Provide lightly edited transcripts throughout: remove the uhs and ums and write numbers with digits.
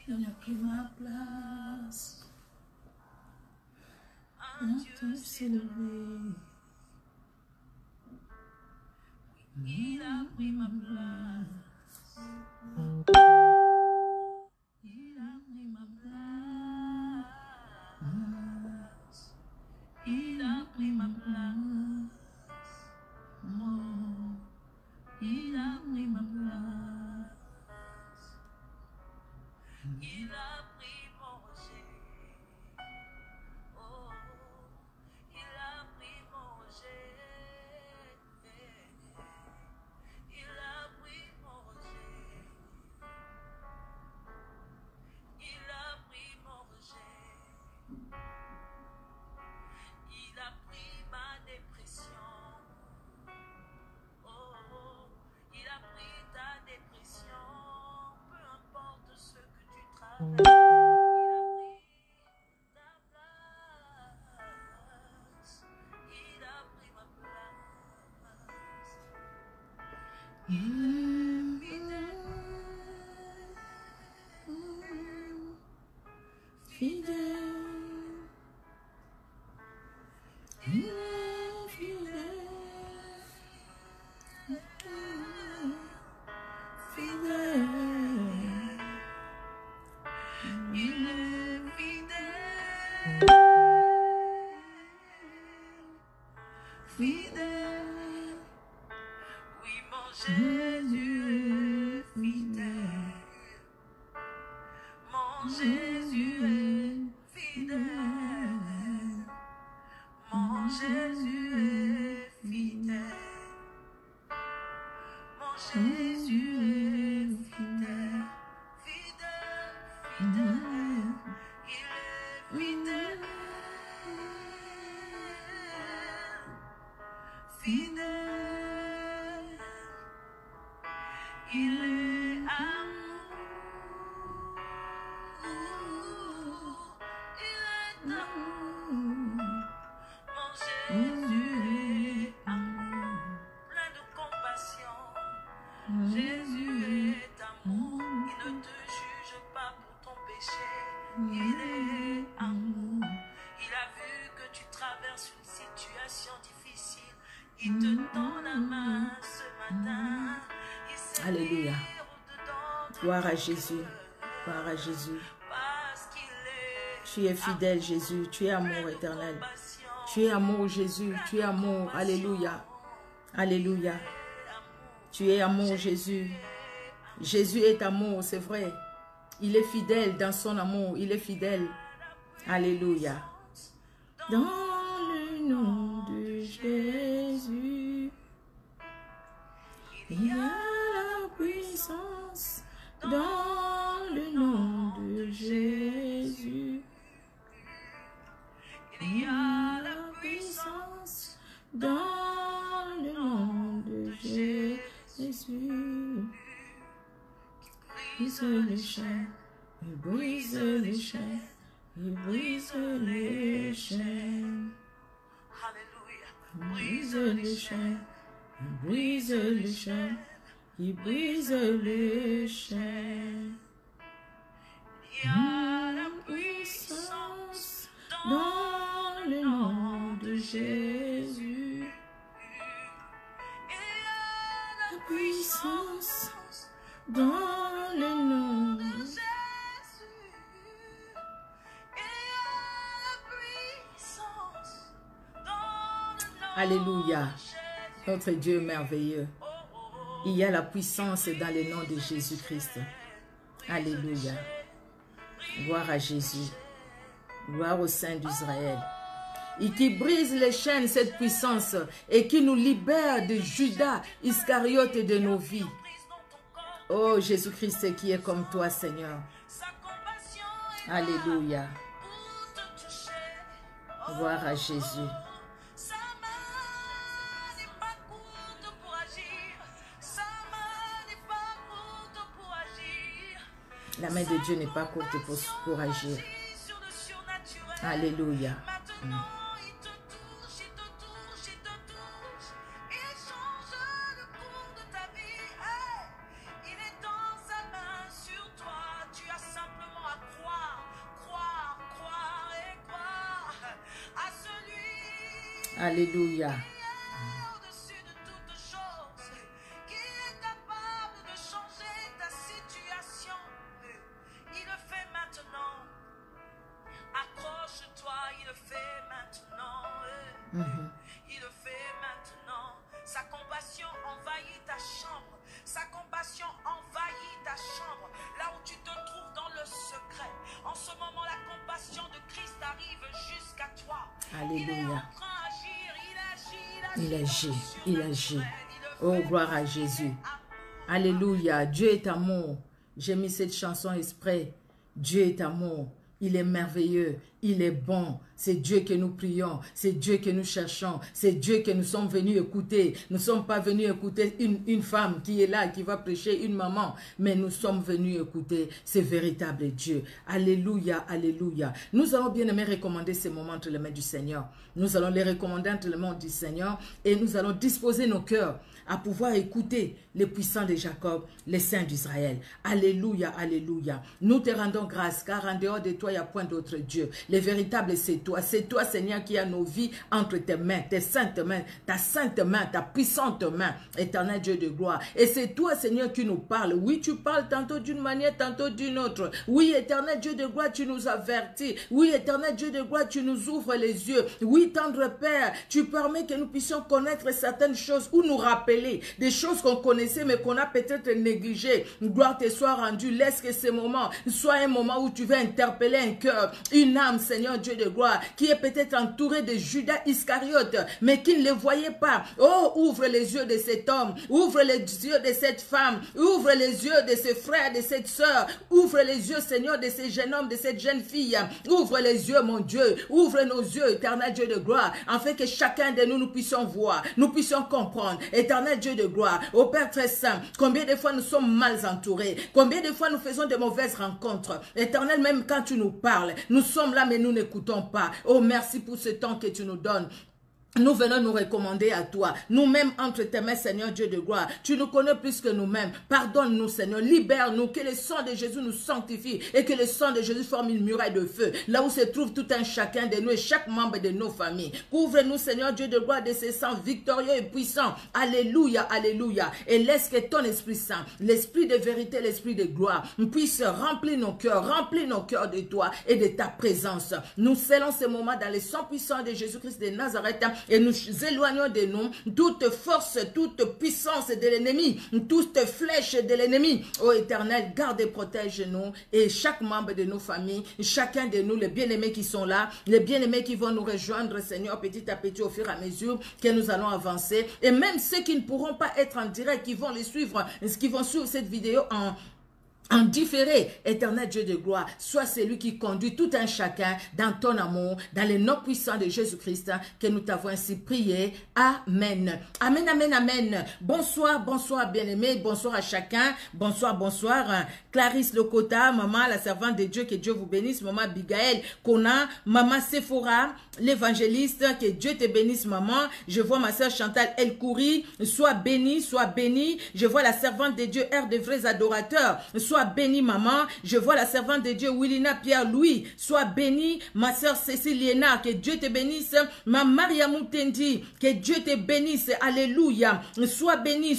Il a pris ma place. Un Dieu s'est levé. Il a pris ma place. Il a pris ma place. Il a pris ma place. Oh, il a pris ma place. Il a pris mon rejet. Oh, il a pris mon rejet. Il a pris mon rejet. Il a pris mon rejet. Il a pris ma dépression. Oh, il a pris ta dépression. Peu importe ce que tu traverses. Il a pris ta place. Il a pris ma place. Il est fidèle. Fidèle. Il est fidèle. Fidèle. Il est fidèle. Fidèle. Oui, mon Jésus est fidèle. Mon Jésus est fidèle. Mon Jésus est fidèle. Mon Jésus est fidèle. Fidèle, fidèle. Il est fidèle. Fidèle. Il est amour. Il est amour. Mon Jésus est amour, plein de compassion. Jésus est amour, il ne te juge pas pour ton péché. Il est amour, il a vu que tu traverses une situation difficile. Il te tend la main ce matin. Alléluia. Gloire à Jésus. Gloire à Jésus. Tu es fidèle, Jésus. Tu es amour éternel. Tu es amour, Jésus. Tu es amour. Alléluia. Alléluia. Tu es amour, Jésus. Jésus est amour, c'est vrai. Il est fidèle dans son amour. Il est fidèle. Alléluia. Dans le nom de Jésus, il y a la puissance. Dans le nom de Jésus, il y a la puissance. Dans le nom de Jésus, brise les chaînes, il brise les chaînes, il brise les chaînes. Brise les chaînes, il brise les chaînes, il brise les chaînes. Il y a la puissance dans le nom de Jésus. Il y a la puissance dans le nom de Jésus. Alléluia. Notre Dieu merveilleux. Il y a la puissance dans le nom de Jésus-Christ. Alléluia. Gloire à Jésus. Gloire au Saint d'Israël. Et qui brise les chaînes, cette puissance, et qui nous libère de Judas Iscariote et de nos vies. Oh Jésus-Christ qui est comme toi, Seigneur. Alléluia. Gloire à Jésus. La main de Dieu n'est pas courte pour agir. Alléluia. Alléluia. Au-dessus de toute chose, qui est capable de changer ta situation. Il le fait maintenant. Accroche-toi, il le fait maintenant. Il le fait maintenant. Sa compassion envahit ta chambre. Sa compassion envahit ta chambre. Là où tu te trouves dans le secret. En ce moment, la compassion de Christ arrive jusqu'à toi. Alléluia. Il est en train d'agir. Il agit, il agit. Oh, gloire à Jésus. Alléluia. Dieu est amour. J'ai mis cette chanson exprès. Dieu est amour. Il est merveilleux. Il est bon. C'est Dieu que nous prions. C'est Dieu que nous cherchons. C'est Dieu que nous sommes venus écouter. Nous ne sommes pas venus écouter une femme qui est là, qui va prêcher, une maman. Mais nous sommes venus écouter ce véritable Dieu. Alléluia, alléluia. Nous allons bien aimer recommander ces moments entre les mains du Seigneur. Nous allons les recommander entre les mains du Seigneur. Et nous allons disposer nos cœurs à pouvoir écouter les puissants de Jacob, les saints d'Israël. Alléluia, alléluia. Nous te rendons grâce, car en dehors de toi, il n'y a point d'autre Dieu. Le véritable, c'est toi. C'est toi, Seigneur, qui a nos vies entre tes mains, tes saintes mains, ta puissante main, éternel Dieu de gloire. Et c'est toi, Seigneur, qui nous parles. Oui, tu parles tantôt d'une manière, tantôt d'une autre. Oui, éternel Dieu de gloire, tu nous avertis. Oui, éternel Dieu de gloire, tu nous ouvres les yeux. Oui, tendre Père, tu permets que nous puissions connaître certaines choses ou nous rappeler des choses qu'on connaissait mais qu'on a peut-être négligées. Gloire te soit rendue. Laisse que ce moment soit un moment où tu vas interpeller un cœur, une âme, Seigneur Dieu de gloire, qui est peut-être entouré de Judas Iscariote, mais qui ne le voyait pas. Oh, ouvre les yeux de cet homme, ouvre les yeux de cette femme, ouvre les yeux de ce frère, de cette soeur, ouvre les yeux, Seigneur, de ce jeune homme, de cette jeune fille. Ouvre les yeux, mon Dieu, ouvre nos yeux, éternel Dieu de gloire, afin que chacun de nous, nous puissions voir, nous puissions comprendre, éternel Dieu de gloire. Ô Père très saint, combien de fois nous sommes mal entourés, combien de fois nous faisons de mauvaises rencontres. Éternel, même quand tu nous parles, nous sommes là mais nous n'écoutons pas. Oh, merci pour ce temps que tu nous donnes. Nous venons nous recommander à toi. Nous-mêmes entre tes mains, Seigneur Dieu de gloire. Tu nous connais plus que nous-mêmes. Pardonne-nous, Seigneur. Libère-nous. Que le sang de Jésus nous sanctifie et que le sang de Jésus forme une muraille de feu. Là où se trouve tout un chacun de nous et chaque membre de nos familles. Couvre-nous, Seigneur Dieu de gloire, de ce sang victorieux et puissant. Alléluia, alléluia. Et laisse que ton Esprit Saint, l'Esprit de vérité, l'Esprit de gloire, puisse remplir nos cœurs de toi et de ta présence. Nous scellons ce moment dans le sang puissant de Jésus-Christ de Nazareth. Et nous éloignons de nous toute force, toute puissance de l'ennemi, toute flèche de l'ennemi. Ô Éternel, garde et protège-nous et chaque membre de nos familles, chacun de nous, les bien-aimés qui sont là, les bien-aimés qui vont nous rejoindre, Seigneur, petit à petit, au fur et à mesure que nous allons avancer. Et même ceux qui ne pourront pas être en direct, qui vont les suivre, qui vont suivre cette vidéo en différé, éternel Dieu de gloire, sois celui qui conduit tout un chacun dans ton amour, dans le nom puissant de Jésus-Christ, que nous t'avons ainsi prié. Amen. Amen, amen, amen. Bonsoir, bonsoir, bien-aimés. Bonsoir à chacun. Bonsoir, bonsoir. Clarisse Lokota, maman, la servante de Dieu, que Dieu vous bénisse. Maman Abigail Kona, maman Sephora, l'évangéliste, que Dieu te bénisse, maman. Je vois ma soeur Chantal Elkouri, sois bénie, sois bénie. Je vois la servante de Dieu, Air de vrais adorateurs, sois bénie, maman. Je vois la servante de Dieu, Willina Pierre-Louis. Sois bénie, ma soeur Cécile Liena. Que Dieu te bénisse. Ma Maria Moutendi. Que Dieu te bénisse. Alléluia. Sois bénie.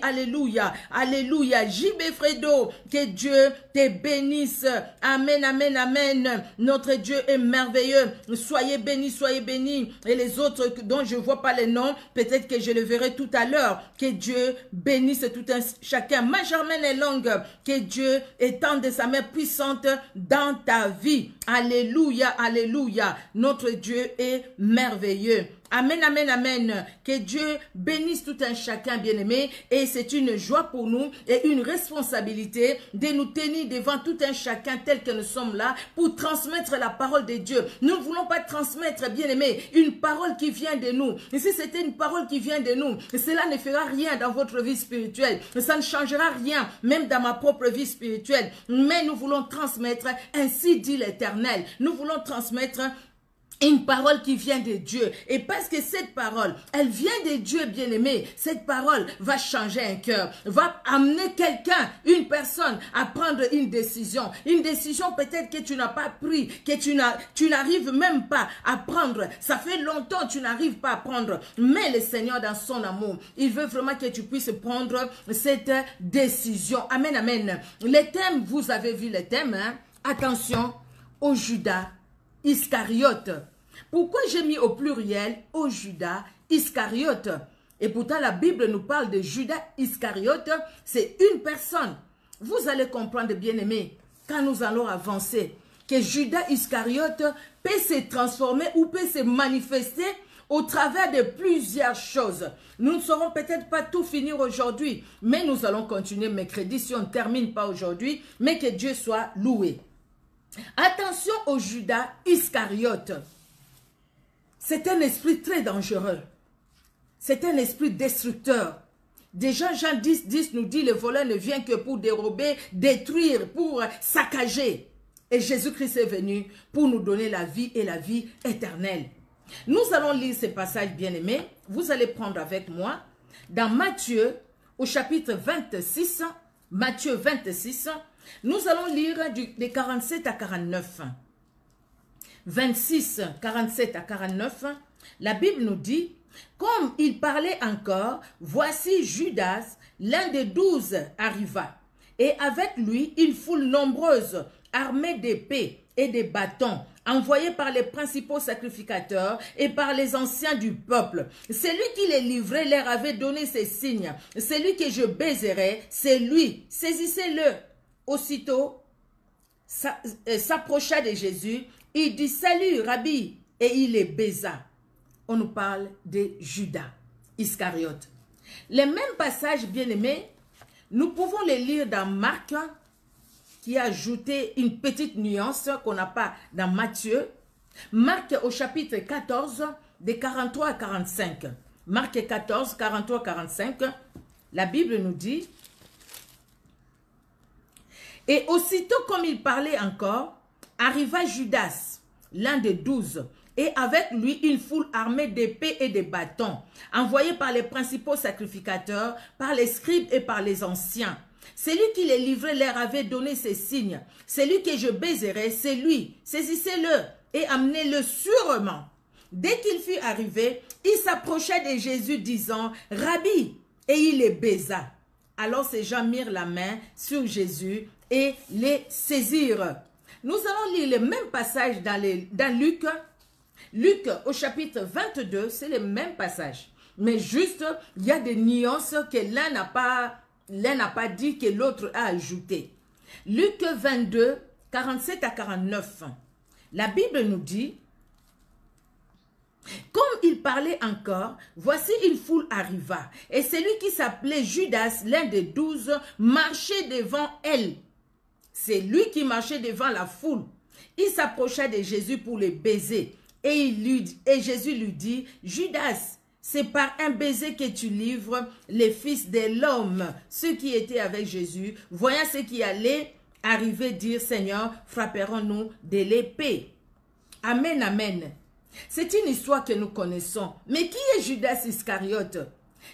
Alléluia. Alléluia. JB Fredo. Que Dieu te bénisse. Amen, amen, amen. Notre Dieu est merveilleux. Soyez bénis, soyez bénis. Et les autres dont je ne vois pas les noms, peut-être que je le verrai tout à l'heure. Que Dieu bénisse tout un chacun. Ma Germaine est longue. Que Dieu étende sa main puissante dans ta vie. Alléluia, alléluia. Notre Dieu est merveilleux. Amen, amen, amen. Que Dieu bénisse tout un chacun, bien-aimé. Et c'est une joie pour nous et une responsabilité de nous tenir devant tout un chacun tel que nous sommes là pour transmettre la parole de Dieu. Nous ne voulons pas transmettre, bien-aimé, une parole qui vient de nous. Et si c'était une parole qui vient de nous, cela ne fera rien dans votre vie spirituelle. Ça ne changera rien, même dans ma propre vie spirituelle. Mais nous voulons transmettre, ainsi dit l'Éternel. Nous voulons transmettre Une parole qui vient de Dieu. Et parce que cette parole, elle vient de Dieu, bien-aimé, cette parole va changer un cœur, va amener quelqu'un, une personne, à prendre une décision. Une décision peut-être que tu n'as pas pris, que tu n'arrives même pas à prendre. Ça fait longtemps que tu n'arrives pas à prendre. Mais le Seigneur, dans son amour, il veut vraiment que tu puisses prendre cette décision. Amen, amen. Les thèmes, vous avez vu les thèmes, hein? Attention au Judas Iscariote. Pourquoi j'ai mis au pluriel au Judas Iscariote? Et pourtant la Bible nous parle de Judas Iscariote, c'est une personne. Vous allez comprendre, bien-aimés, quand nous allons avancer, que Judas Iscariote peut se transformer ou peut se manifester au travers de plusieurs choses. Nous ne saurons peut-être pas tout finir aujourd'hui, mais nous allons continuer mercredi si on ne termine pas aujourd'hui, mais que Dieu soit loué. Attention au Judas Iscariote. C'est un esprit très dangereux. C'est un esprit destructeur. Déjà, Jean 10 nous dit, le voleur ne vient que pour dérober, détruire, pour saccager. Et Jésus-Christ est venu pour nous donner la vie et la vie éternelle. Nous allons lire ce passage bien-aimé. Vous allez prendre avec moi dans Matthieu, au chapitre 26, Matthieu 26, nous allons lire de 47 à 49. 26, 47 à 49, la Bible nous dit, comme il parlait encore, voici Judas, l'un des 12, arriva, et avec lui une foule nombreuse, armée d'épées et de bâtons, envoyés par les principaux sacrificateurs et par les anciens du peuple. Celui qui les livrait leur avait donné ces signes. Celui que je baiserai, c'est lui. Saisissez-le. Aussitôt, s'approcha de Jésus. Il dit, salut, Rabbi, et il les baisa. On nous parle de Judas Iscariote. Les mêmes passages, bien-aimés, nous pouvons les lire dans Marc, qui a ajouté une petite nuance qu'on n'a pas dans Matthieu. Marc au chapitre 14, de 43 à 45. Marc 14, 43 à 45, la Bible nous dit, et aussitôt comme il parlait encore, arriva Judas, l'un des 12, et avec lui une foule armée d'épées et de bâtons, envoyés par les principaux sacrificateurs, par les scribes et par les anciens. Celui qui les livrait leur avait donné ces signes. Celui que je baiserai, c'est lui. Saisissez-le et amenez-le sûrement. Dès qu'il fut arrivé, il s'approcha de Jésus disant, Rabbi, et il les baisa. Alors ces gens mirent la main sur Jésus et les saisirent. Nous allons lire le même passage dans Luc. Luc au chapitre 22, c'est le même passage. Mais juste, il y a des nuances que l'un n'a pas dit, que l'autre a ajouté. Luc 22, 47 à 49. La Bible nous dit, comme il parlait encore, voici une foule arriva, et celui qui s'appelait Judas, l'un des 12, marchait devant elle. C'est lui qui marchait devant la foule. Il s'approcha de Jésus pour le baiser, et Jésus lui dit, Judas, c'est par un baiser que tu livres les fils de l'homme. Ceux qui étaient avec Jésus, voyant ce qui allait arriver, dire, Seigneur, frapperons-nous de l'épée. Amen, amen. C'est une histoire que nous connaissons. Mais qui est Judas Iscariote?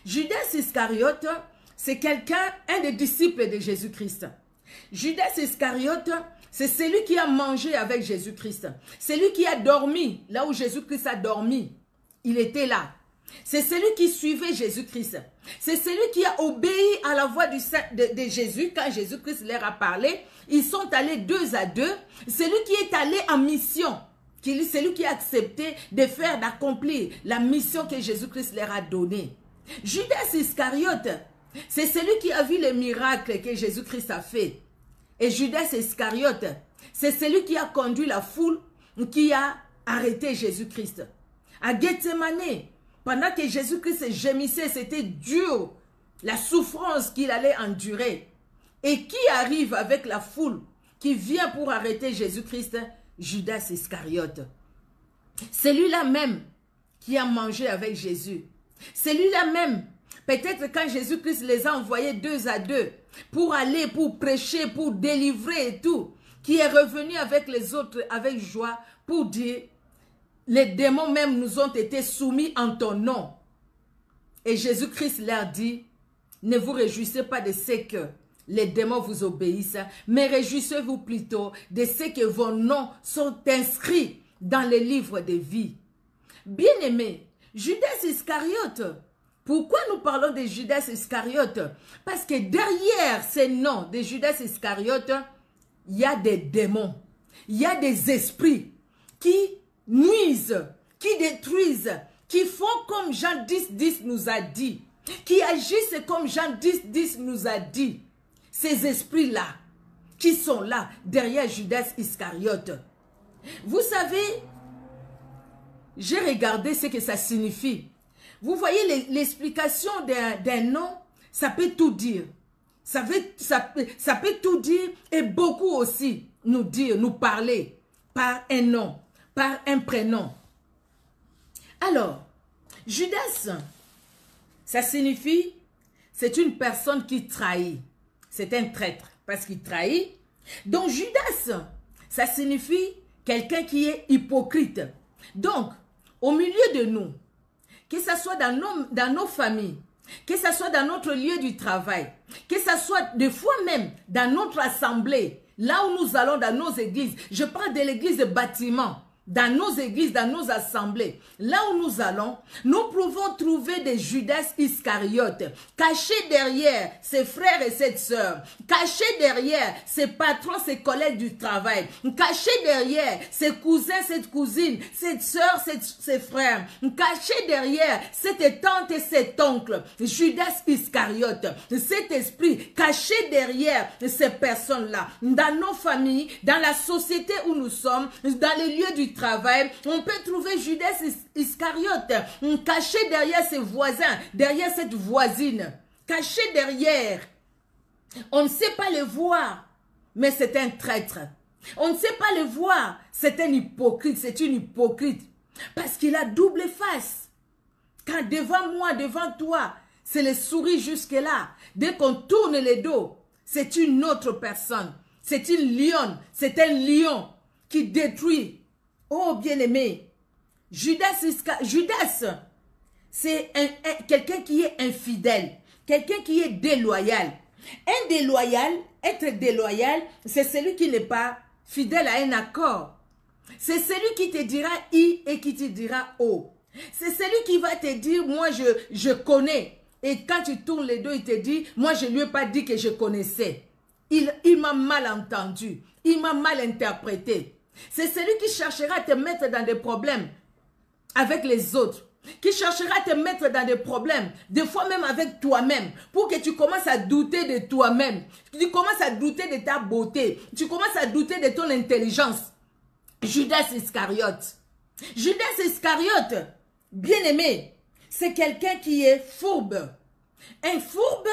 Judas Iscariote, c'est quelqu'un, un des disciples de Jésus-Christ. Judas Iscariote, c'est celui qui a mangé avec Jésus-Christ. Celui qui a dormi, là où Jésus-Christ a dormi. Il était là. C'est celui qui suivait Jésus-Christ. C'est celui qui a obéi à la voix de Jésus quand Jésus-Christ leur a parlé. Ils sont allés 2 à 2. C'est lui qui est allé en mission. C'est lui qui a accepté de faire, d'accomplir la mission que Jésus-Christ leur a donnée. Judas Iscariote, c'est celui qui a vu les miracles que Jésus-Christ a fait. Et Judas Iscariote, c'est celui qui a conduit la foule, qui a arrêté Jésus-Christ. À Gethsemane, pendant que Jésus-Christ gémissait, c'était dur, la souffrance qu'il allait endurer. Et qui arrive avec la foule, qui vient pour arrêter Jésus-Christ? Judas Iscariote. C'est lui-là même qui a mangé avec Jésus. C'est lui-là même, peut-être quand Jésus-Christ les a envoyés 2 à 2, pour aller, pour prêcher, pour délivrer et tout, qui est revenu avec les autres avec joie pour dire, les démons même nous ont été soumis en ton nom. Et Jésus-Christ leur dit, ne vous réjouissez pas de ce que les démons vous obéissent, mais réjouissez-vous plutôt de ce que vos noms sont inscrits dans les livres de vie. Bien-aimé, Judas Iscariote, pourquoi nous parlons de Judas Iscariote? Parce que derrière ces noms de Judas Iscariote, il y a des démons, il y a des esprits qui nuisent, qui détruisent, qui font comme Jean 10:10 nous a dit, qui agissent comme Jean 10:10 nous a dit. Ces esprits-là, qui sont là, derrière Judas Iscariote. Vous savez, j'ai regardé ce que ça signifie. Vous voyez l'explication d'un nom, ça peut tout dire. Ça peut tout dire et beaucoup aussi nous dire, nous parler par un nom, par un prénom. Alors, Judas, ça signifie, c'est une personne qui trahit. C'est un traître parce qu'il trahit. Donc Judas, ça signifie quelqu'un qui est hypocrite. Donc, au milieu de nous, que ce soit dans nos familles, que ce soit dans notre lieu du travail, que ce soit des fois même dans notre assemblée, là où nous allons dans nos églises, je parle de l'église de bâtiment, dans nos églises, dans nos assemblées, là où nous allons, nous pouvons trouver des Judas Iscariotes cachés derrière ses frères et ses sœurs, cachés derrière ses patrons, ses collègues du travail, cachés derrière ses cousins, cette cousine, cette sœur, ses frères, cachés derrière cette tante et cet oncle, Judas Iscariote, cet esprit caché derrière ces personnes-là, dans nos familles, dans la société où nous sommes, dans les lieux du travail, on peut trouver Judas Iscariote caché derrière ses voisins, derrière cette voisine, caché derrière. On ne sait pas le voir, mais c'est un traître. On ne sait pas le voir, c'est un hypocrite, c'est une hypocrite. Parce qu'il a double face. Quand devant moi, devant toi, c'est le sourire jusque-là. Dès qu'on tourne le dos, c'est une autre personne. C'est une lionne, c'est un lion qui détruit. Oh, bien-aimé, Judas, c'est quelqu'un qui est infidèle, quelqu'un qui est déloyal. Un déloyal, être déloyal, c'est celui qui n'est pas fidèle à un accord. C'est celui qui te dira I et qui te dira O. C'est celui qui va te dire, moi je connais. Et quand tu tournes les dos, il te dit, moi je ne lui ai pas dit que je connaissais. Il m'a mal entendu, il m'a mal interprété. C'est celui qui cherchera à te mettre dans des problèmes avec les autres, qui cherchera à te mettre dans des problèmes, des fois même avec toi-même, pour que tu commences à douter de toi-même, tu commences à douter de ta beauté, tu commences à douter de ton intelligence. Judas Iscariote. Judas Iscariote, bien-aimé, c'est quelqu'un qui est fourbe. Un fourbe,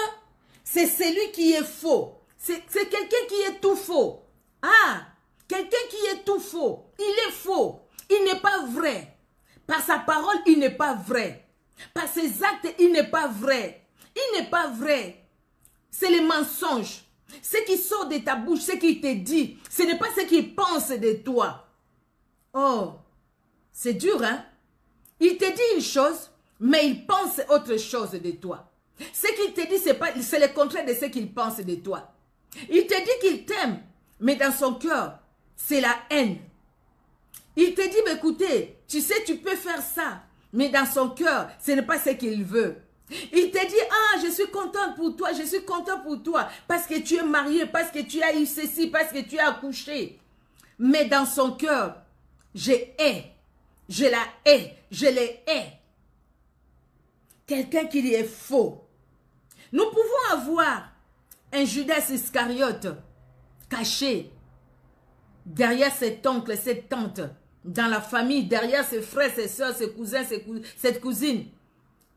c'est celui qui est faux. C'est quelqu'un qui est tout faux. Ah! Quelqu'un qui est tout faux, il est faux, il n'est pas vrai. Par sa parole, il n'est pas vrai. Par ses actes, il n'est pas vrai. Il n'est pas vrai. C'est le mensonge. Ce qui sort de ta bouche, ce qu'il te dit, ce n'est pas ce qu'il pense de toi. Oh, c'est dur, hein? Il te dit une chose, mais il pense autre chose de toi. Ce qu'il te dit, c'est le contraire de ce qu'il pense de toi. Il te dit qu'il t'aime, mais dans son cœur, c'est la haine. Il te dit, mais écoutez, tu sais, tu peux faire ça. Mais dans son cœur, ce n'est pas ce qu'il veut. Il te dit, ah, je suis contente pour toi, je suis content pour toi. Parce que tu es marié, parce que tu as eu ceci, parce que tu as accouché. Mais dans son cœur, je hais. Je la hais. Je les hais. Quelqu'un qui est faux. Nous pouvons avoir un Judas Iscariote caché derrière cet oncle, cette tante, dans la famille, derrière ses frères, ses soeurs, ses cousins, cette cousine.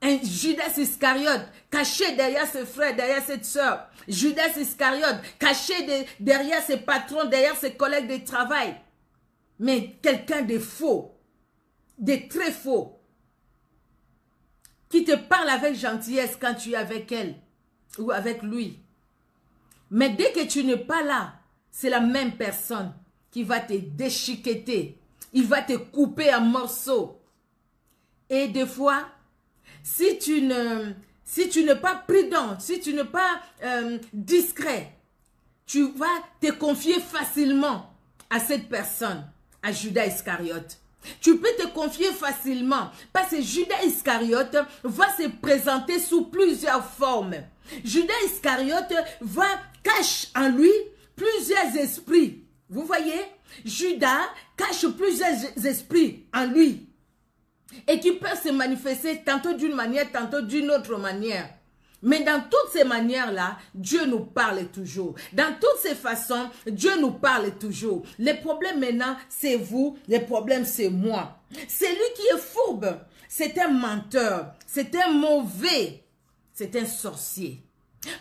Un Judas Iscariote caché derrière ses frères, derrière cette soeur. Judas Iscariote caché derrière ses patrons, derrière ses collègues de travail. Mais quelqu'un de faux, de très faux, qui te parle avec gentillesse quand tu es avec elle ou avec lui. Mais dès que tu n'es pas là, c'est la même personne qui va te déchiqueter. il va te couper en morceaux. Et des fois, si tu n'es pas prudent, si tu n'es pas discret, tu vas te confier facilement à cette personne, à Judas Iscariote. Tu peux te confier facilement parce que Judas Iscariote va se présenter sous plusieurs formes. Judas Iscariote cache en lui plusieurs esprits. Vous voyez, Judas cache plusieurs esprits en lui et qui peuvent se manifester tantôt d'une manière, tantôt d'une autre manière. Mais dans toutes ces manières-là, Dieu nous parle toujours. Dans toutes ces façons, Dieu nous parle toujours. Les problèmes maintenant, c'est vous. Les problèmes, c'est moi. C'est lui qui est fourbe. C'est un menteur. C'est un mauvais. C'est un sorcier.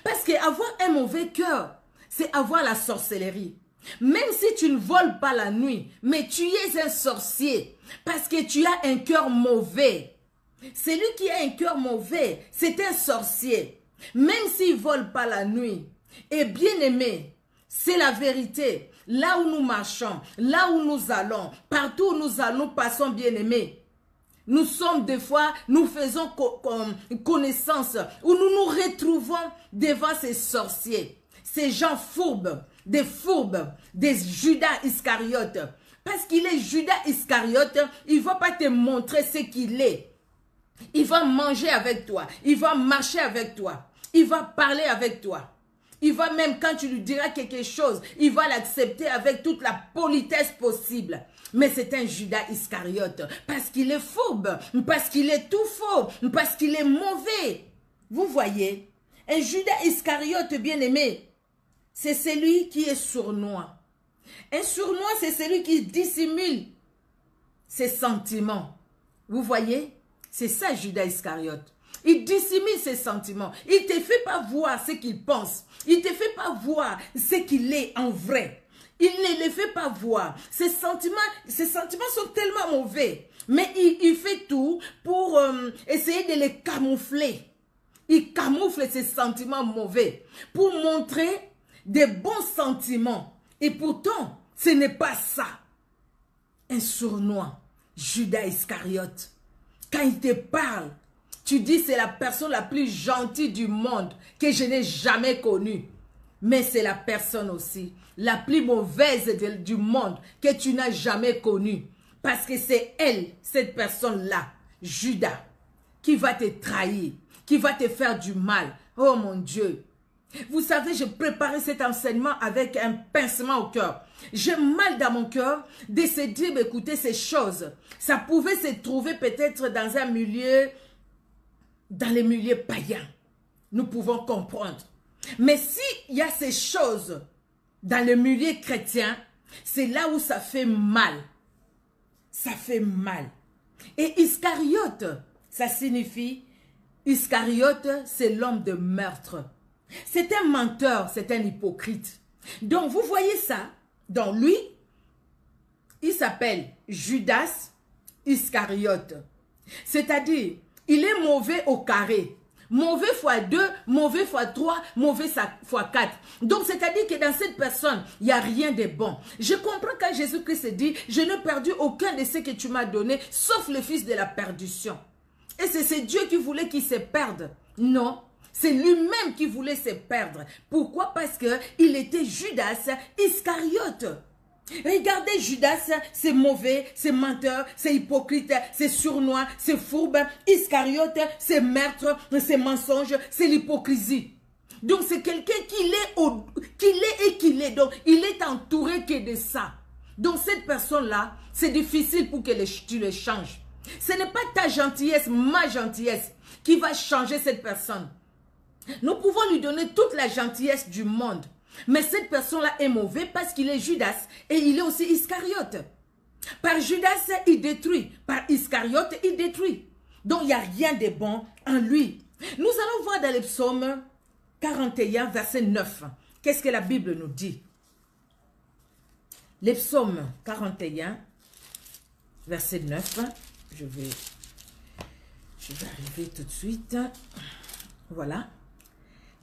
Parce qu'avoir un mauvais cœur, c'est avoir la sorcellerie. Même si tu ne voles pas la nuit, mais tu es un sorcier. Parce que tu as un cœur mauvais. Celui qui a un cœur mauvais, c'est un sorcier. Même s'il ne vole pas la nuit. Et bien aimé, c'est la vérité. Là où nous marchons, là où nous allons, partout où nous allons, nous passons bien aimé. Nous sommes des fois, nous faisons connaissance, où nous nous retrouvons devant ces sorciers. Ces gens fourbes, des Judas Iscariote. Parce qu'il est Judas Iscariote, il ne va pas te montrer ce qu'il est. Il va manger avec toi. Il va marcher avec toi. Il va parler avec toi. Il va même, quand tu lui diras quelque chose, il va l'accepter avec toute la politesse possible. Mais c'est un Judas Iscariote. Parce qu'il est fourbe. Parce qu'il est tout faux. Parce qu'il est mauvais. Vous voyez, un Judas Iscariote bien-aimé, c'est celui qui est sournois. Un sournois, c'est celui qui dissimule ses sentiments. Vous voyez? C'est ça Judas Iscariote. Il dissimule ses sentiments. Il ne te fait pas voir ce qu'il pense. Il ne te fait pas voir ce qu'il est en vrai. Il ne les fait pas voir. Ses sentiments sont tellement mauvais. Mais il fait tout pour essayer de les camoufler. Il camoufle ses sentiments mauvais pour montrer des bons sentiments. Et pourtant, ce n'est pas ça. Un sournois, Judas Iscariote. Quand il te parle, tu dis c'est la personne la plus gentille du monde que je n'ai jamais connue. Mais c'est la personne aussi la plus mauvaise du monde que tu n'as jamais connue. Parce que c'est elle, cette personne-là, Judas, qui va te trahir, qui va te faire du mal. Oh mon Dieu! Vous savez, je préparais cet enseignement avec un pincement au cœur. J'ai mal dans mon cœur de se dire, écoutez, ces choses, ça pouvait se trouver peut-être dans un milieu, dans les milieux païens. Nous pouvons comprendre. Mais s'il y a ces choses dans le milieu chrétien, c'est là où ça fait mal. Ça fait mal. Et Iscariote, ça signifie, Iscariote, c'est l'homme de meurtre. C'est un menteur, c'est un hypocrite. Donc, vous voyez ça. Donc, lui, il s'appelle Judas Iscariote. C'est-à-dire, il est mauvais au carré. Mauvais fois 2, mauvais fois 3, mauvais fois 4. Donc, c'est-à-dire que dans cette personne, il n'y a rien de bon. Je comprends quand Jésus-Christ dit, je n'ai perdu aucun de ce que tu m'as donné, sauf le fils de la perdition. Et c'est Dieu qui voulait qu'il se perde. Non. C'est lui-même qui voulait se perdre. Pourquoi? Parce qu'il était Judas Iscariote. Regardez Judas, c'est mauvais, c'est menteur, c'est hypocrite, c'est sournois, c'est fourbe. Iscariote, c'est meurtre, c'est mensonge, c'est l'hypocrisie. Donc c'est quelqu'un qui l'est. Donc il est entouré que de ça. Donc cette personne-là, c'est difficile pour que tu le changes. Ce n'est pas ta gentillesse, ma gentillesse, qui va changer cette personne. Nous pouvons lui donner toute la gentillesse du monde. Mais cette personne-là est mauvaise parce qu'il est Judas et il est aussi Iscariote. Par Judas, il détruit. Par Iscariote, il détruit. Donc, il n'y a rien de bon en lui. Nous allons voir dans le psaume 41, verset 9. Qu'est-ce que la Bible nous dit? Le psaume 41, verset 9. Je vais arriver tout de suite. Voilà.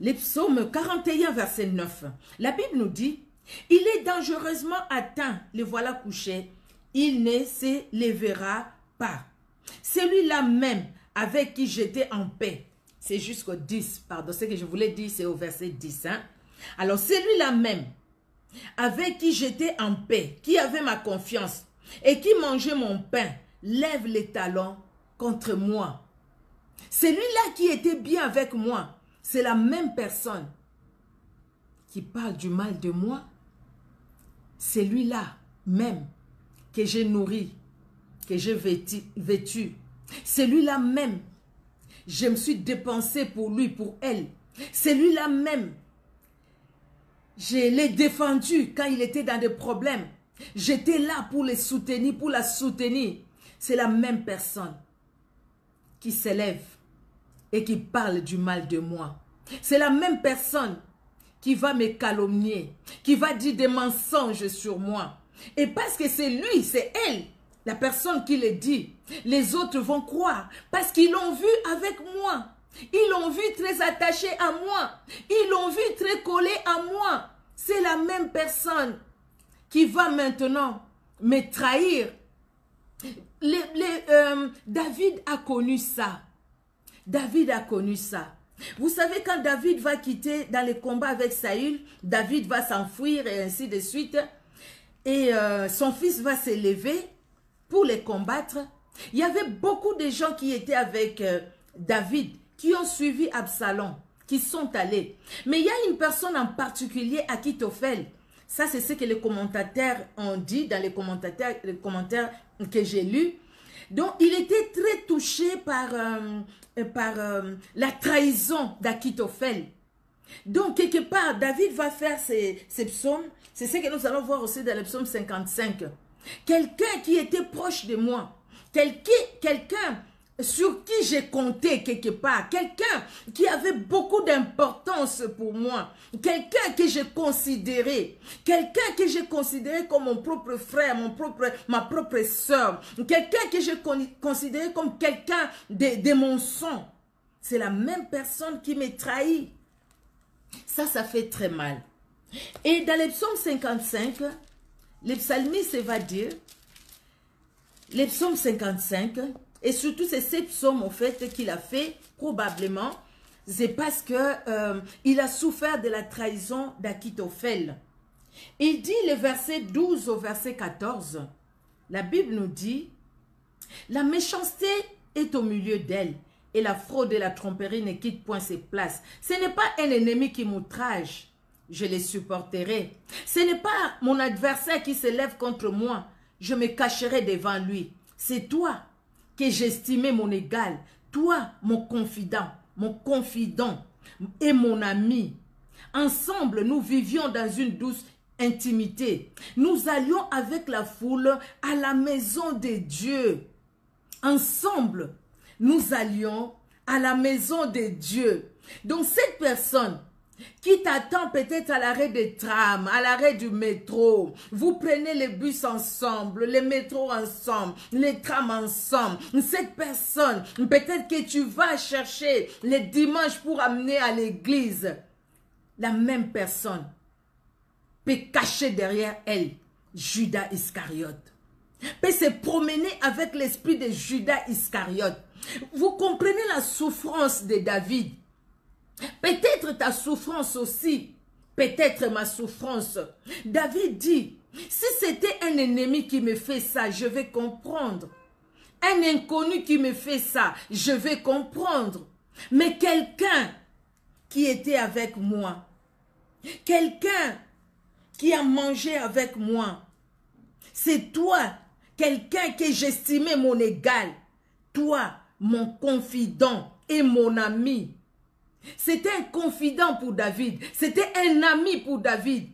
Les psaumes 41, verset 9. La Bible nous dit, il est dangereusement atteint, le voilà couché, il ne s'élèvera pas. Celui-là même avec qui j'étais en paix. C'est jusqu'au 10, pardon, ce que je voulais dire, c'est au verset 10. Hein? Alors, celui-là même avec qui j'étais en paix, qui avait ma confiance et qui mangeait mon pain, lève les talons contre moi. Celui-là qui était bien avec moi, c'est la même personne qui parle du mal de moi. Celui-là même que j'ai nourri, que j'ai vêtu. Celui-là même, je me suis dépensé pour lui, pour elle. Celui-là même, je l'ai défendu quand il était dans des problèmes. J'étais là pour les soutenir, pour la soutenir. C'est la même personne qui s'élève et qui parle du mal de moi. C'est la même personne qui va me calomnier, qui va dire des mensonges sur moi. Et parce que c'est lui, c'est elle, la personne qui le dit, les autres vont croire parce qu'ils l'ont vu avec moi. Ils l'ont vu très attaché à moi. Ils l'ont vu très collé à moi. C'est la même personne qui va maintenant me trahir. David a connu ça. David a connu ça. Vous savez, quand David va quitter dans les combats avec Saül, David va s'enfuir et ainsi de suite. Et son fils va s'élever pour les combattre. Il y avait beaucoup de gens qui étaient avec David, qui ont suivi Absalom, qui sont allés. Mais il y a une personne en particulier, Akitophel. Ça, c'est ce que les commentateurs ont dit dans les commentaires que j'ai lus. Donc, il était très touché par la trahison d'Akitophel. Donc, quelque part, David va faire ses psaumes. C'est ce que nous allons voir aussi dans le psaume 55. Quelqu'un qui était proche de moi. Quelqu'un sur qui j'ai compté quelque part. Quelqu'un qui avait beaucoup d'importance pour moi. Quelqu'un que j'ai considéré. Quelqu'un que j'ai considéré comme mon propre frère, ma propre soeur. Quelqu'un que j'ai considéré comme quelqu'un de mon sang. C'est la même personne qui me trahit. Ça fait très mal. Et dans les psaumes 55, le psalmiste va dire, les psaumes 55, et surtout c'est ces psaumes en fait qu'il a fait, probablement, c'est parce que il a souffert de la trahison d'Akitophel. Il dit le verset 12 au verset 14, la Bible nous dit, la méchanceté est au milieu d'elle, et la fraude et la tromperie ne quittent point ses places. Ce n'est pas un ennemi qui m'outrage, je les supporterai. Ce n'est pas mon adversaire qui se lève contre moi, je me cacherai devant lui. C'est toi que j'estimais mon égal, toi mon confident et mon ami. Ensemble, nous vivions dans une douce intimité. Nous allions avec la foule à la maison de Dieu. Ensemble, nous allions à la maison de Dieu. Donc cette personne qui t'attend peut-être à l'arrêt des trams, à l'arrêt du métro, vous prenez les bus ensemble, les métros ensemble, les trams ensemble. Cette personne, peut-être que tu vas chercher les dimanches pour amener à l'église. La même personne peut cacher derrière elle Judas Iscariote. Peut se promener avec l'esprit de Judas Iscariote. Vous comprenez la souffrance de David. Peut-être ta souffrance aussi. Peut-être ma souffrance. David dit, si c'était un ennemi qui me fait ça, je vais comprendre. Un inconnu qui me fait ça, je vais comprendre. Mais quelqu'un qui était avec moi, quelqu'un qui a mangé avec moi, c'est toi, quelqu'un que j'estimais mon égal, toi, mon confident et mon ami. C'était un confident pour David, c'était un ami pour David.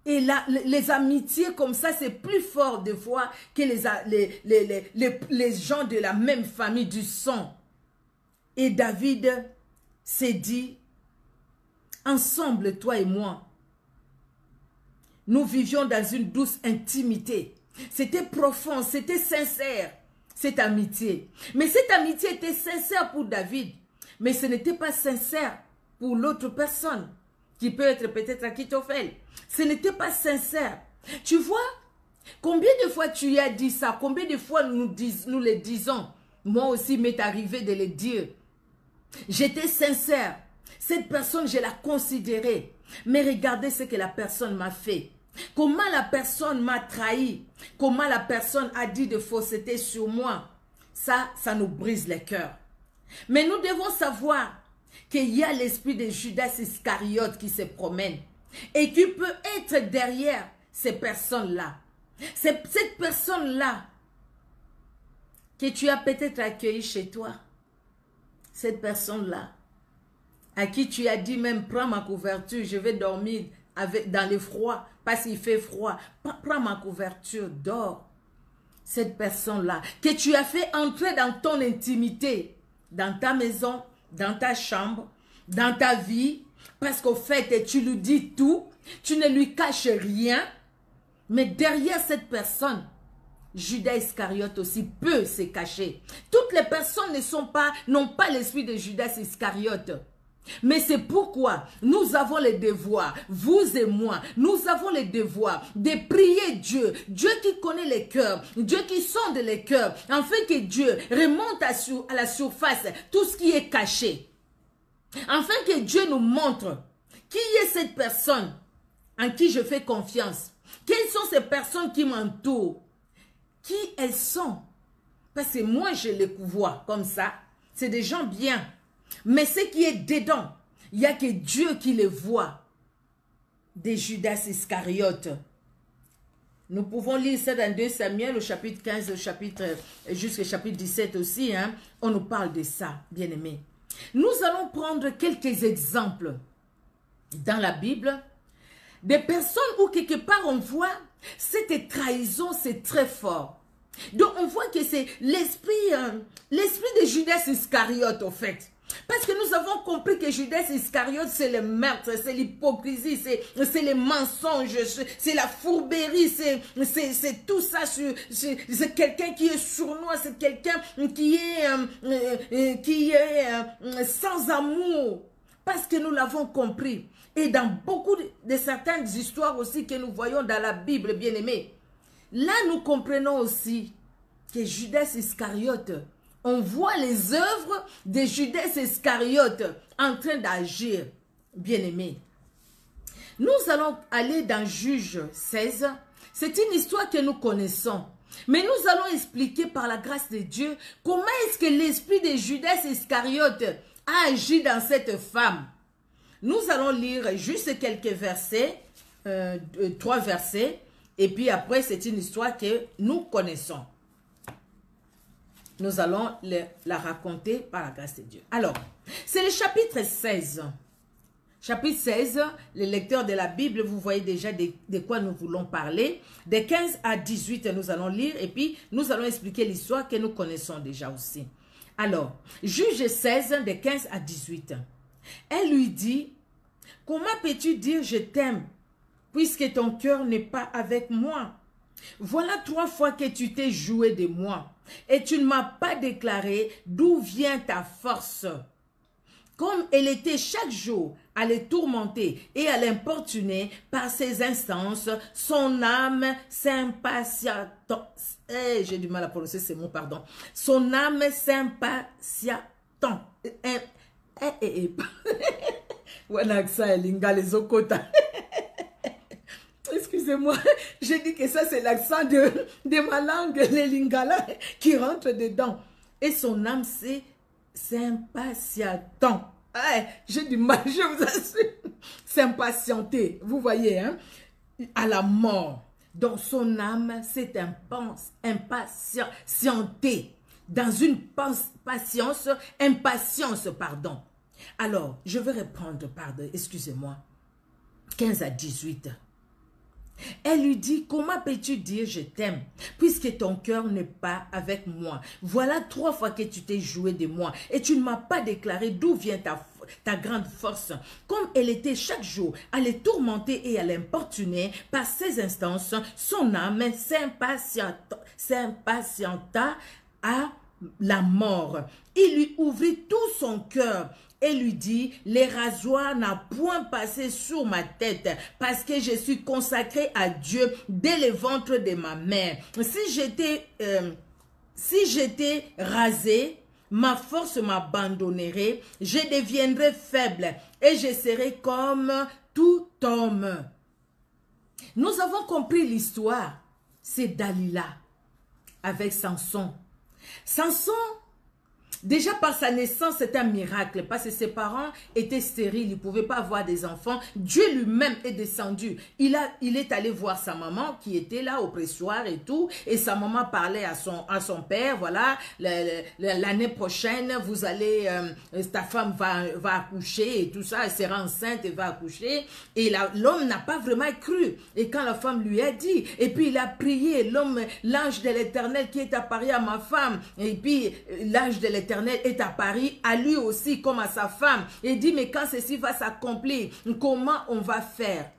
Et là, les amitiés comme ça, c'est plus fort des fois que les gens de la même famille du sang. Et David s'est dit, ensemble, toi et moi, nous vivions dans une douce intimité. C'était profond, c'était sincère, cette amitié. Mais cette amitié était sincère pour David. Mais ce n'était pas sincère pour l'autre personne, qui peut être peut-être Akitophel. Ce n'était pas sincère. Tu vois, Combien de fois tu y as dit ça? Combien de fois nous les disons? Moi aussi, m'est arrivé de le dire. J'étais sincère. Cette personne, je la considérais. Mais regardez ce que la personne m'a fait. Comment la personne m'a trahi. Comment la personne a dit de fausseté sur moi. Ça nous brise le cœur. Mais nous devons savoir qu'il y a l'esprit de Judas Iscariote qui se promène. Et qui peut être derrière ces personnes-là. C'est cette personne-là que tu as peut-être accueillie chez toi. Cette personne-là, à qui tu as dit même, prends ma couverture, je vais dormir dans le froid, parce qu'il fait froid. Prends ma couverture, dors. Cette personne-là, que tu as fait entrer dans ton intimité, dans ta maison, dans ta chambre, dans ta vie, parce qu'au fait, tu lui dis tout, tu ne lui caches rien, mais derrière cette personne, Judas Iscariote aussi peut se cacher. Toutes les personnes n'ont pas l'esprit de Judas Iscariote. Mais c'est pourquoi nous avons le devoir, vous et moi, nous avons le devoir de prier Dieu. Dieu qui connaît les cœurs, Dieu qui sonde les cœurs, afin que Dieu remonte à la surface tout ce qui est caché. Afin que Dieu nous montre qui est cette personne en qui je fais confiance. Quelles sont ces personnes qui m'entourent? Qui elles sont? Parce que moi, je les vois comme ça. C'est des gens bien. Mais ce qui est dedans, il n'y a que Dieu qui les voit. Des Judas Iscariote. Nous pouvons lire ça dans 2 Samuel, au chapitre 15, jusqu'au chapitre 17 aussi. Hein. On nous parle de ça, bien aimé. Nous allons prendre quelques exemples dans la Bible. Des personnes où quelque part on voit cette trahison, c'est très fort. Donc on voit que c'est l'esprit de Judas Iscariote au fait. Parce que nous avons compris que Judas Iscariote c'est le meurtre, c'est l'hypocrisie, c'est les mensonges, c'est la fourberie, c'est tout ça. C'est quelqu'un qui est sournois, c'est quelqu'un qui est sans amour. Parce que nous l'avons compris. Et dans beaucoup de certaines histoires aussi que nous voyons dans la Bible, bien aimés, là nous comprenons aussi que Judas Iscariote, on voit les œuvres de Judas Iscariote en train d'agir, bien aimés. Nous allons aller dans Juge 16. C'est une histoire que nous connaissons. Mais nous allons expliquer par la grâce de Dieu comment est-ce que l'esprit de Judas Iscariote a agi dans cette femme. Nous allons lire juste quelques versets, 3 versets, et puis après c'est une histoire que nous connaissons. Nous allons la raconter par la grâce de Dieu. Alors, c'est le chapitre 16. Chapitre 16, les lecteurs de la Bible, vous voyez déjà de quoi nous voulons parler. De 15 à 18, nous allons lire et puis nous allons expliquer l'histoire que nous connaissons déjà aussi. Alors, Juge 16, de 15 à 18. Elle lui dit, « Comment peux-tu dire je t'aime, puisque ton cœur n'est pas avec moi? Voilà 3 fois que tu t'es joué de moi, et tu ne m'as pas déclaré d'où vient ta force. » Comme elle était chaque jour à les tourmenter et à l'importuner par ses instances, son âme s'impatientant. J'ai du mal à prononcer ces mots, pardon. Son âme s'impatientant. Excusez-moi, j'ai dit que ça c'est l'accent de ma langue, les lingala, qui rentre dedans. Et son âme s'impatientant. J'ai du mal, je vous assure. S'impatienter, vous voyez, hein, à la mort. Donc son âme s'est impatientée dans une impatience, pardon. Alors, je vais répondre, pardon, excusez-moi, 15 à 18. Elle lui dit, comment peux-tu dire je t'aime, puisque ton cœur n'est pas avec moi? Voilà 3 fois que tu t'es joué de moi, et tu ne m'as pas déclaré d'où vient ta grande force. Comme elle était chaque jour à les tourmenter et à l'importuner par ses instances, son âme s'impatienta à la mort. Il lui ouvrit tout son cœur et lui dit, les rasoirs n'ont point passé sur ma tête, parce que je suis consacré à Dieu dès le ventre de ma mère. Si j'étais rasé, ma force m'abandonnerait, je deviendrais faible et je serais comme tout homme. Nous avons compris l'histoire. C'est Dalila avec Samson. Samson, déjà par sa naissance, c'est un miracle parce que ses parents étaient stériles, ils ne pouvaient pas avoir des enfants. Dieu lui-même est descendu. Il est allé voir sa maman qui était là au pressoir et tout. Et sa maman parlait à son père, voilà, l'année prochaine, vous allez, ta femme va accoucher et tout ça, elle sera enceinte et va accoucher. Et l'homme n'a pas vraiment cru. Et quand la femme lui a dit, et puis il a prié, l'ange de l'Éternel qui est apparu à ma femme, et puis l'ange de l'Éternel est apparu à lui aussi comme à sa femme. Et dit, mais quand ceci va s'accomplir, comment on va faire?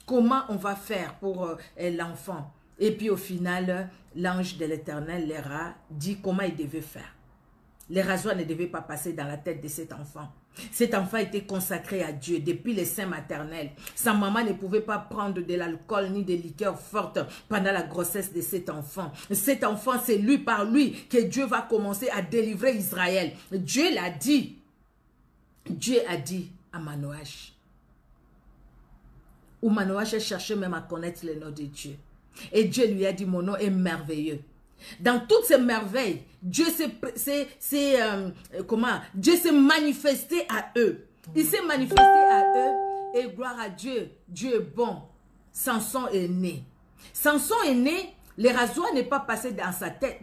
Comment on va faire pour l'enfant? Et puis au final, l'ange de l'Éternel leur a dit comment il devait faire. Les rasoirs ne devaient pas passer dans la tête de cet enfant. Cet enfant était consacré à Dieu depuis le sein maternel. Sa maman ne pouvait pas prendre de l'alcool ni des liqueurs fortes pendant la grossesse de cet enfant. Cet enfant, c'est lui par lui que Dieu va commencer à délivrer Israël. Dieu l'a dit. Dieu a dit à Manoach. Où Manoach cherchait même à connaître le nom de Dieu. Et Dieu lui a dit, mon nom est merveilleux. Dans toutes ces merveilles, Dieu s'est manifesté à eux. Il s'est manifesté à eux et gloire à Dieu. Dieu est bon. Samson est né. Samson est né, les rasoirs n'est pas passé dans sa tête,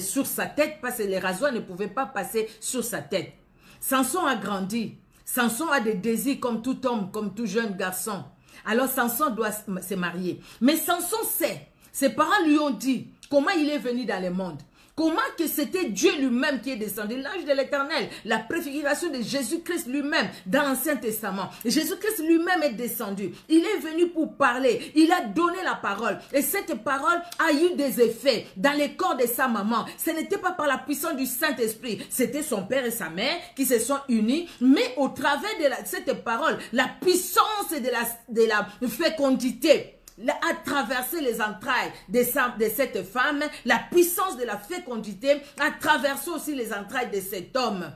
sur sa tête parce que les rasoirs ne pouvaient pas passer sur sa tête. Samson a grandi. Samson a des désirs comme tout homme, comme tout jeune garçon. Alors Samson doit se marier. Mais Samson sait, ses parents lui ont dit, comment il est venu dans le monde? Comment que c'était Dieu lui-même qui est descendu, l'ange de l'Éternel, la préfiguration de Jésus-Christ lui-même dans l'Ancien Testament. Jésus-Christ lui-même est descendu. Il est venu pour parler. Il a donné la parole. Et cette parole a eu des effets dans le corps de sa maman. Ce n'était pas par la puissance du Saint-Esprit. C'était son père et sa mère qui se sont unis. Mais au travers de cette parole, la puissance de la fécondité a traversé les entrailles de cette femme, la puissance de la fécondité a traversé aussi les entrailles de cet homme.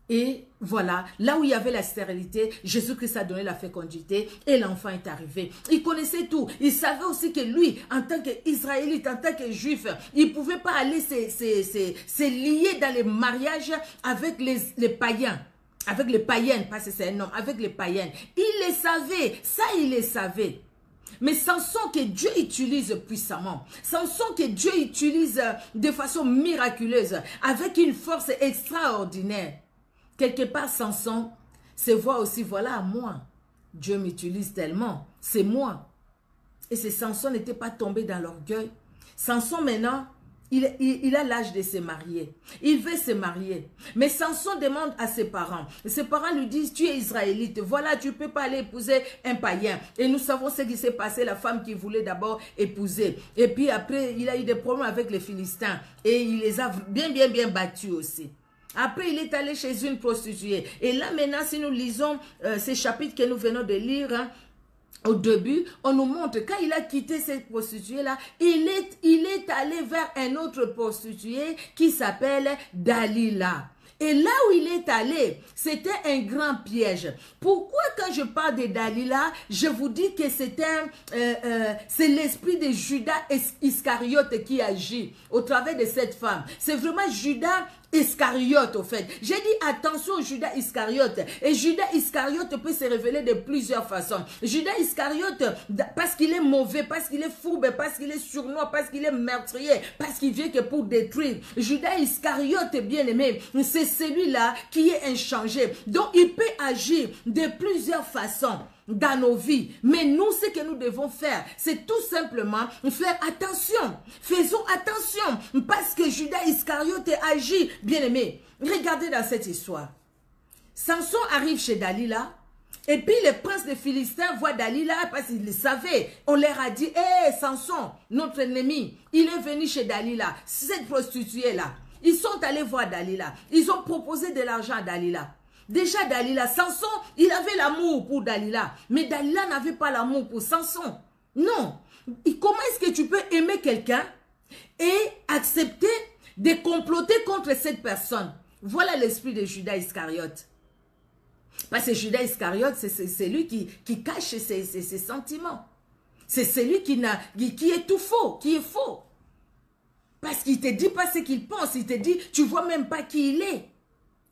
Et voilà, là où il y avait la stérilité, Jésus-Christ a donné la fécondité et l'enfant est arrivé. Il connaissait tout. Il savait aussi que lui, en tant qu'Israélite, en tant que Juif, il ne pouvait pas aller se lier dans les mariages avec les païens. Avec les païennes, parce que c'est un homme, avec les païennes. Il les savait, ça il les savait. Mais Samson que Dieu utilise puissamment, Samson que Dieu utilise de façon miraculeuse, avec une force extraordinaire. Quelque part, Samson se voit aussi, voilà moi, Dieu m'utilise tellement, c'est moi. Et ce Samson n'était pas tombé dans l'orgueil. Samson maintenant, il a l'âge de se marier. Il veut se marier. Mais Samson demande à ses parents. Ses parents lui disent, tu es israélite. Voilà, tu ne peux pas aller épouser un païen. Et nous savons ce qui s'est passé. La femme qui voulait d'abord épouser. Et puis après, il a eu des problèmes avec les Philistins. Et il les a bien battus aussi. Après, il est allé chez une prostituée. Et là, maintenant, si nous lisons ces chapitres que nous venons de lire, au début, on nous montre, quand il a quitté cette prostituée-là, il est allé vers un autre prostitué qui s'appelle Dalila. Et là où il est allé, c'était un grand piège. Pourquoi quand je parle de Dalila, je vous dis que c'est l'esprit de Judas Iscariote qui agit au travers de cette femme. C'est vraiment Judas Iscariote au fait. J'ai dit attention au Judas Iscariote. Et Judas Iscariote peut se révéler de plusieurs façons. Judas Iscariote, parce qu'il est mauvais, parce qu'il est fourbe, parce qu'il est sournois, parce qu'il est meurtrier, parce qu'il vient que pour détruire. Judas Iscariote, bien aimé, c'est celui-là qui est inchangé. Donc il peut agir de plusieurs façons dans nos vies. Mais nous, ce que nous devons faire, c'est tout simplement faire attention. Faisons attention parce que Judas Iscariote agit. Bien aimé, regardez dans cette histoire. Samson arrive chez Dalila. Et puis les princes des Philistins voient Dalila parce qu'ils le savaient. On leur a dit, hé Samson, notre ennemi, il est venu chez Dalila, cette prostituée-là. Ils sont allés voir Dalila. Ils ont proposé de l'argent à Dalila. Déjà Dalila, Samson, il avait l'amour pour Dalila. Mais Dalila n'avait pas l'amour pour Samson. Non. Et comment est-ce que tu peux aimer quelqu'un et accepter de comploter contre cette personne? Voilà l'esprit de Judas Iscariote. Parce que Judas Iscariote, c'est lui qui cache ses sentiments. C'est celui qui est tout faux, qui est faux. Parce qu'il ne te dit pas ce qu'il pense. Il te dit, tu ne vois même pas qui il est.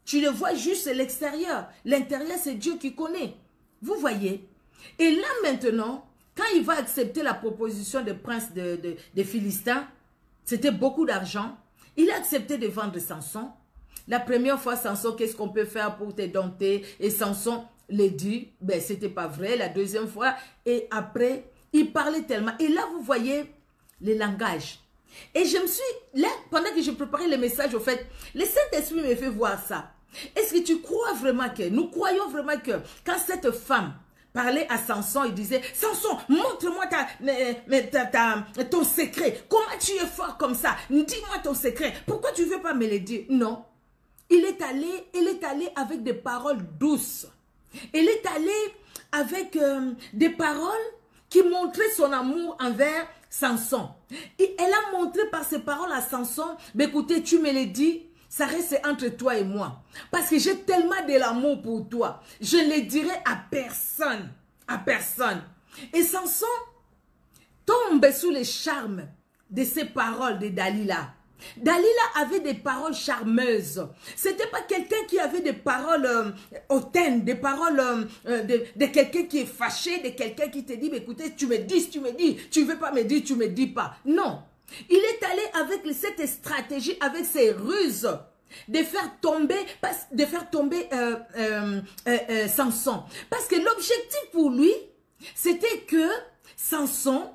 Tu le vois juste l'extérieur. L'intérieur, c'est Dieu qui connaît. Vous voyez? Et là maintenant, quand il va accepter la proposition de prince des Philistins, c'était beaucoup d'argent. Il a accepté de vendre Samson. La première fois, Samson, qu'est-ce qu'on peut faire pour te dompter? Et Samson le dit, ben c'était pas vrai. La deuxième fois, et après, il parlait tellement. Et là, vous voyez le langage. Et je me suis, là, pendant que je préparais le message, au fait, le Saint-Esprit me fait voir ça. Est-ce que tu crois vraiment que, nous croyons vraiment que, quand cette femme parlait à Samson, il disait, Samson, montre-moi ton secret. Comment tu es fort comme ça? Dis-moi ton secret. Pourquoi tu ne veux pas me le dire? Non. Elle est allée avec des paroles douces. Elle est allée avec des paroles qui montraient son amour envers Samson. Et elle a montré par ses paroles à Samson, mais écoutez, tu me le dis, ça reste entre toi et moi. Parce que j'ai tellement de l'amour pour toi. Je ne le dirai à personne. À personne. Et Samson tombe sous le charme de ces paroles de Dalila. Dalila avait des paroles charmeuses. C'était pas quelqu'un qui avait des paroles hautaines, des paroles de quelqu'un qui est fâché, de quelqu'un qui te dit, mais écoutez, tu me dis, tu ne veux pas me dire, tu me dis pas. Non. Il est allé avec cette stratégie, avec ses ruses, de faire tomber Samson. Parce que l'objectif pour lui, c'était que Samson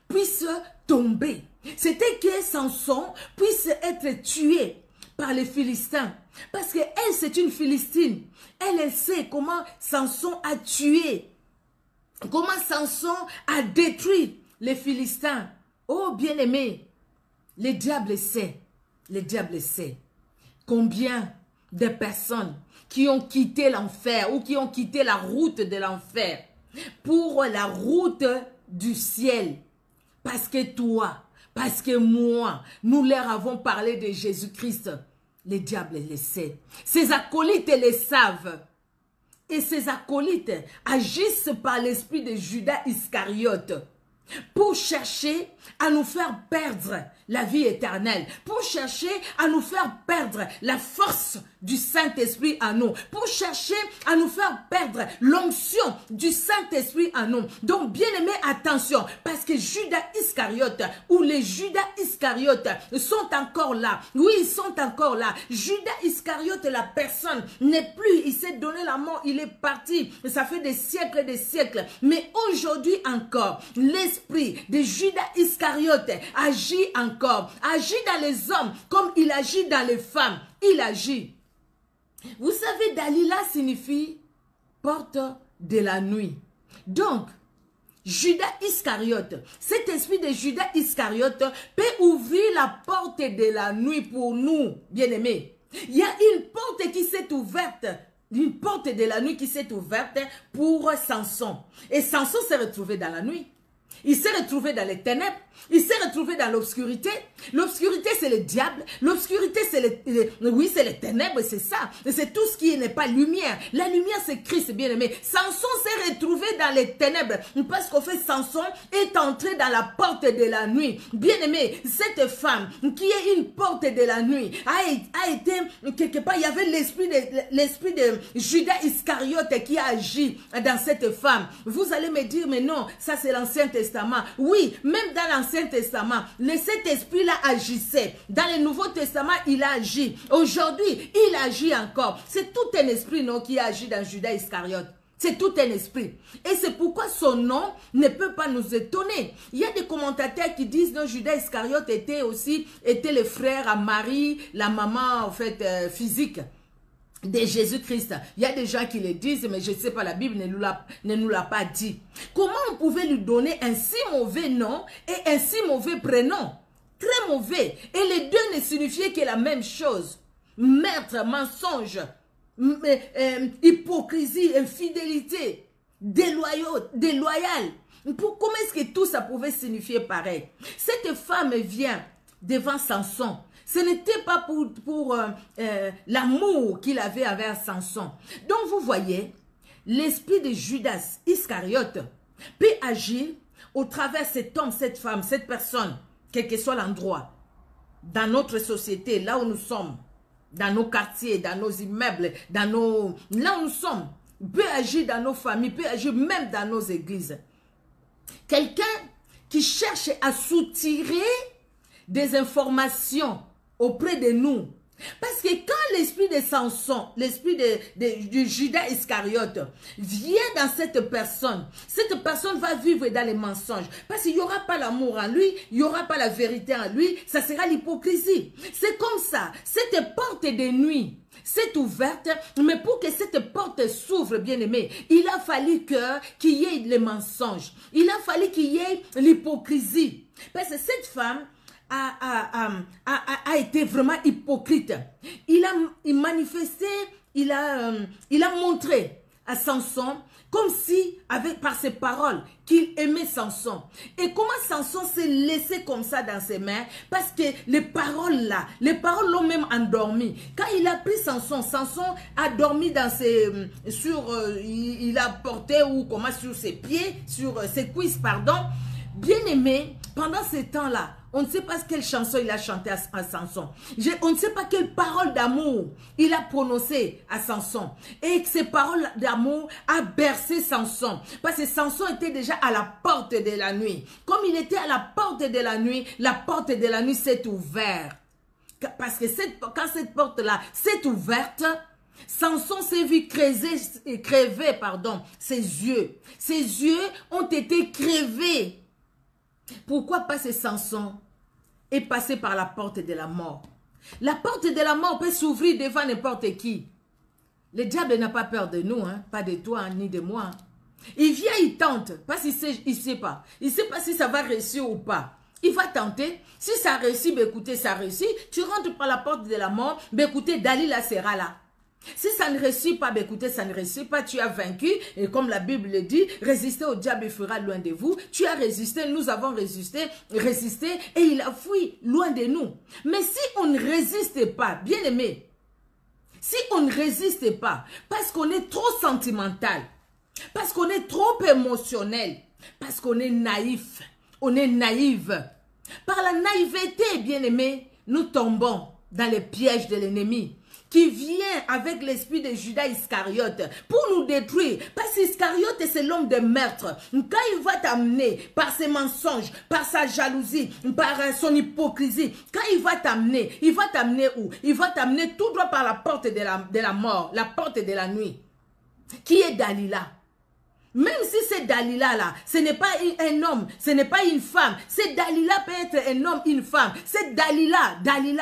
puisse tomber. C'était que Samson puisse être tué par les Philistins. Parce qu'elle, c'est une Philistine. Elle sait comment Samson a tué. Comment Samson a détruit les Philistins. Oh, bien-aimé, le diable sait combien de personnes qui ont quitté l'enfer ou qui ont quitté la route de l'enfer pour la route du ciel. Parce que toi, parce que moi, nous leur avons parlé de Jésus-Christ. Le diable le sait. Ses acolytes le savent. Et ces acolytes agissent par l'esprit de Judas Iscariote pour chercher à nous faire perdre la vie éternelle, pour chercher à nous faire perdre la force du Saint-Esprit en nous, pour chercher à nous faire perdre l'onction du Saint-Esprit en nous. Donc, bien aimé, attention, parce que Judas Iscariote ou les Judas Iscariote sont encore là. Oui, ils sont encore là. Judas Iscariote, la personne, n'est plus, il s'est donné la mort, il est parti. Ça fait des siècles et des siècles. Mais aujourd'hui encore, l'esprit de Judas Iscariote agit encore, agit dans les hommes comme il agit dans les femmes. Il agit. Vous savez, Dalila signifie porte de la nuit. Donc, Judas Iscariote, cet esprit de Judas Iscariote peut ouvrir la porte de la nuit pour nous, bien-aimés. Il y a une porte qui s'est ouverte, une porte de la nuit qui s'est ouverte pour Samson. Et Samson s'est retrouvé dans la nuit. Il s'est retrouvé dans les ténèbres. Il s'est retrouvé dans l'obscurité. L'obscurité, c'est le diable. L'obscurité, c'est les ténèbres, c'est ça. C'est tout ce qui n'est pas lumière. La lumière, c'est Christ, bien-aimé. Samson s'est retrouvé dans les ténèbres. Parce qu'en fait, Samson est entré dans la porte de la nuit. Bien-aimé, cette femme qui est une porte de la nuit a été quelque part, il y avait l'esprit de Judas Iscariote qui a agi dans cette femme. Vous allez me dire, mais non, ça c'est l'Ancien Testament. Oui, même dans l'Ancien Testament, cet esprit-là agissait. Dans le Nouveau Testament, il a agi. Aujourd'hui, il agit encore. C'est tout un esprit, non, qui agit dans Judas Iscariote. C'est tout un esprit. Et c'est pourquoi son nom ne peut pas nous étonner. Il y a des commentateurs qui disent que Judas Iscariote était le frère à Marie, la maman en fait physique de Jésus-Christ. Il y a des gens qui le disent, mais je ne sais pas, la Bible ne nous l'a pas dit. Comment on pouvait lui donner un si mauvais nom et un si mauvais prénom? Très mauvais. Et les deux ne signifiaient que la même chose. Meurtre, mensonge, hypocrisie, infidélité, déloyal. Comment est-ce que tout ça pouvait signifier pareil? Cette femme vient devant Samson. Ce n'était pas pour l'amour qu'il avait envers Samson. Donc vous voyez, l'esprit de Judas Iscariote peut agir au travers de cet homme, cette femme, cette personne, quel que soit l'endroit, dans notre société, là où nous sommes, dans nos quartiers, dans nos immeubles, là où nous sommes, peut agir dans nos familles, peut agir même dans nos églises. Quelqu'un qui cherche à soutirer des informations auprès de nous. Parce que quand l'esprit de Samson, l'esprit de Judas Iscariote vient dans cette personne va vivre dans les mensonges. Parce qu'il n'y aura pas l'amour en lui, il n'y aura pas la vérité en lui, ça sera l'hypocrisie. C'est comme ça, cette porte de nuit, c'est ouverte, mais pour que cette porte s'ouvre, bien aimé, il a fallu qu'il y ait les mensonges. Il a fallu qu'il y ait l'hypocrisie. Parce que cette femme a été vraiment hypocrite. Il manifesté, il a montré à Samson comme si, par ses paroles, qu'il aimait Samson. Et comment Samson s'est laissé comme ça dans ses mains? Parce que les paroles l'ont même endormi. Quand il a pris Samson, Samson a dormi dans il a porté sur ses pieds, sur ses cuisses, pardon. Bien aimé, pendant ce temps-là, on ne sait pas quelle chanson il a chanté à Samson. On ne sait pas quelle parole d'amour il a prononcé à Samson. Et que ces paroles d'amour a bercé Samson. Parce que Samson était déjà à la porte de la nuit. Comme il était à la porte de la nuit s'est ouverte. Parce que quand cette porte-là s'est ouverte, Samson s'est vu crever, ses yeux. Ses yeux ont été crevés. Pourquoi pas ce Samson est passé par la porte de la mort? La porte de la mort peut s'ouvrir devant n'importe qui. Le diable n'a pas peur de nous, hein? Pas de toi ni de moi. Il vient, il tente, parce qu'il ne sait pas. Il ne sait pas si ça va réussir ou pas. Il va tenter. Si ça réussit, ben écoutez, ça réussit. Tu rentres par la porte de la mort, ben écoutez, Dalila sera là. Si ça ne réussit pas, ben écoutez, ça ne réussit pas, tu as vaincu. Et comme la Bible le dit, résister au diable, il fera loin de vous. Tu as résisté, nous avons résisté, et il a fui loin de nous. Mais si on ne résiste pas, bien aimé, si on ne résiste pas, parce qu'on est trop sentimental, parce qu'on est trop émotionnel, parce qu'on est naïf, on est naïve. Par la naïveté, bien aimé, nous tombons dans les pièges de l'ennemi, qui vient avec l'esprit de Judas Iscariote pour nous détruire. Parce qu'Iscariote, c'est l'homme de meurtre. Quand il va t'amener par ses mensonges, par sa jalousie, par son hypocrisie, quand il va t'amener où? Il va t'amener tout droit par la porte de la mort, la porte de la nuit, qui est Dalila. Même si c'est Dalila là, ce n'est pas un homme, ce n'est pas une femme. C'est Dalila peut être un homme, une femme. C'est Dalila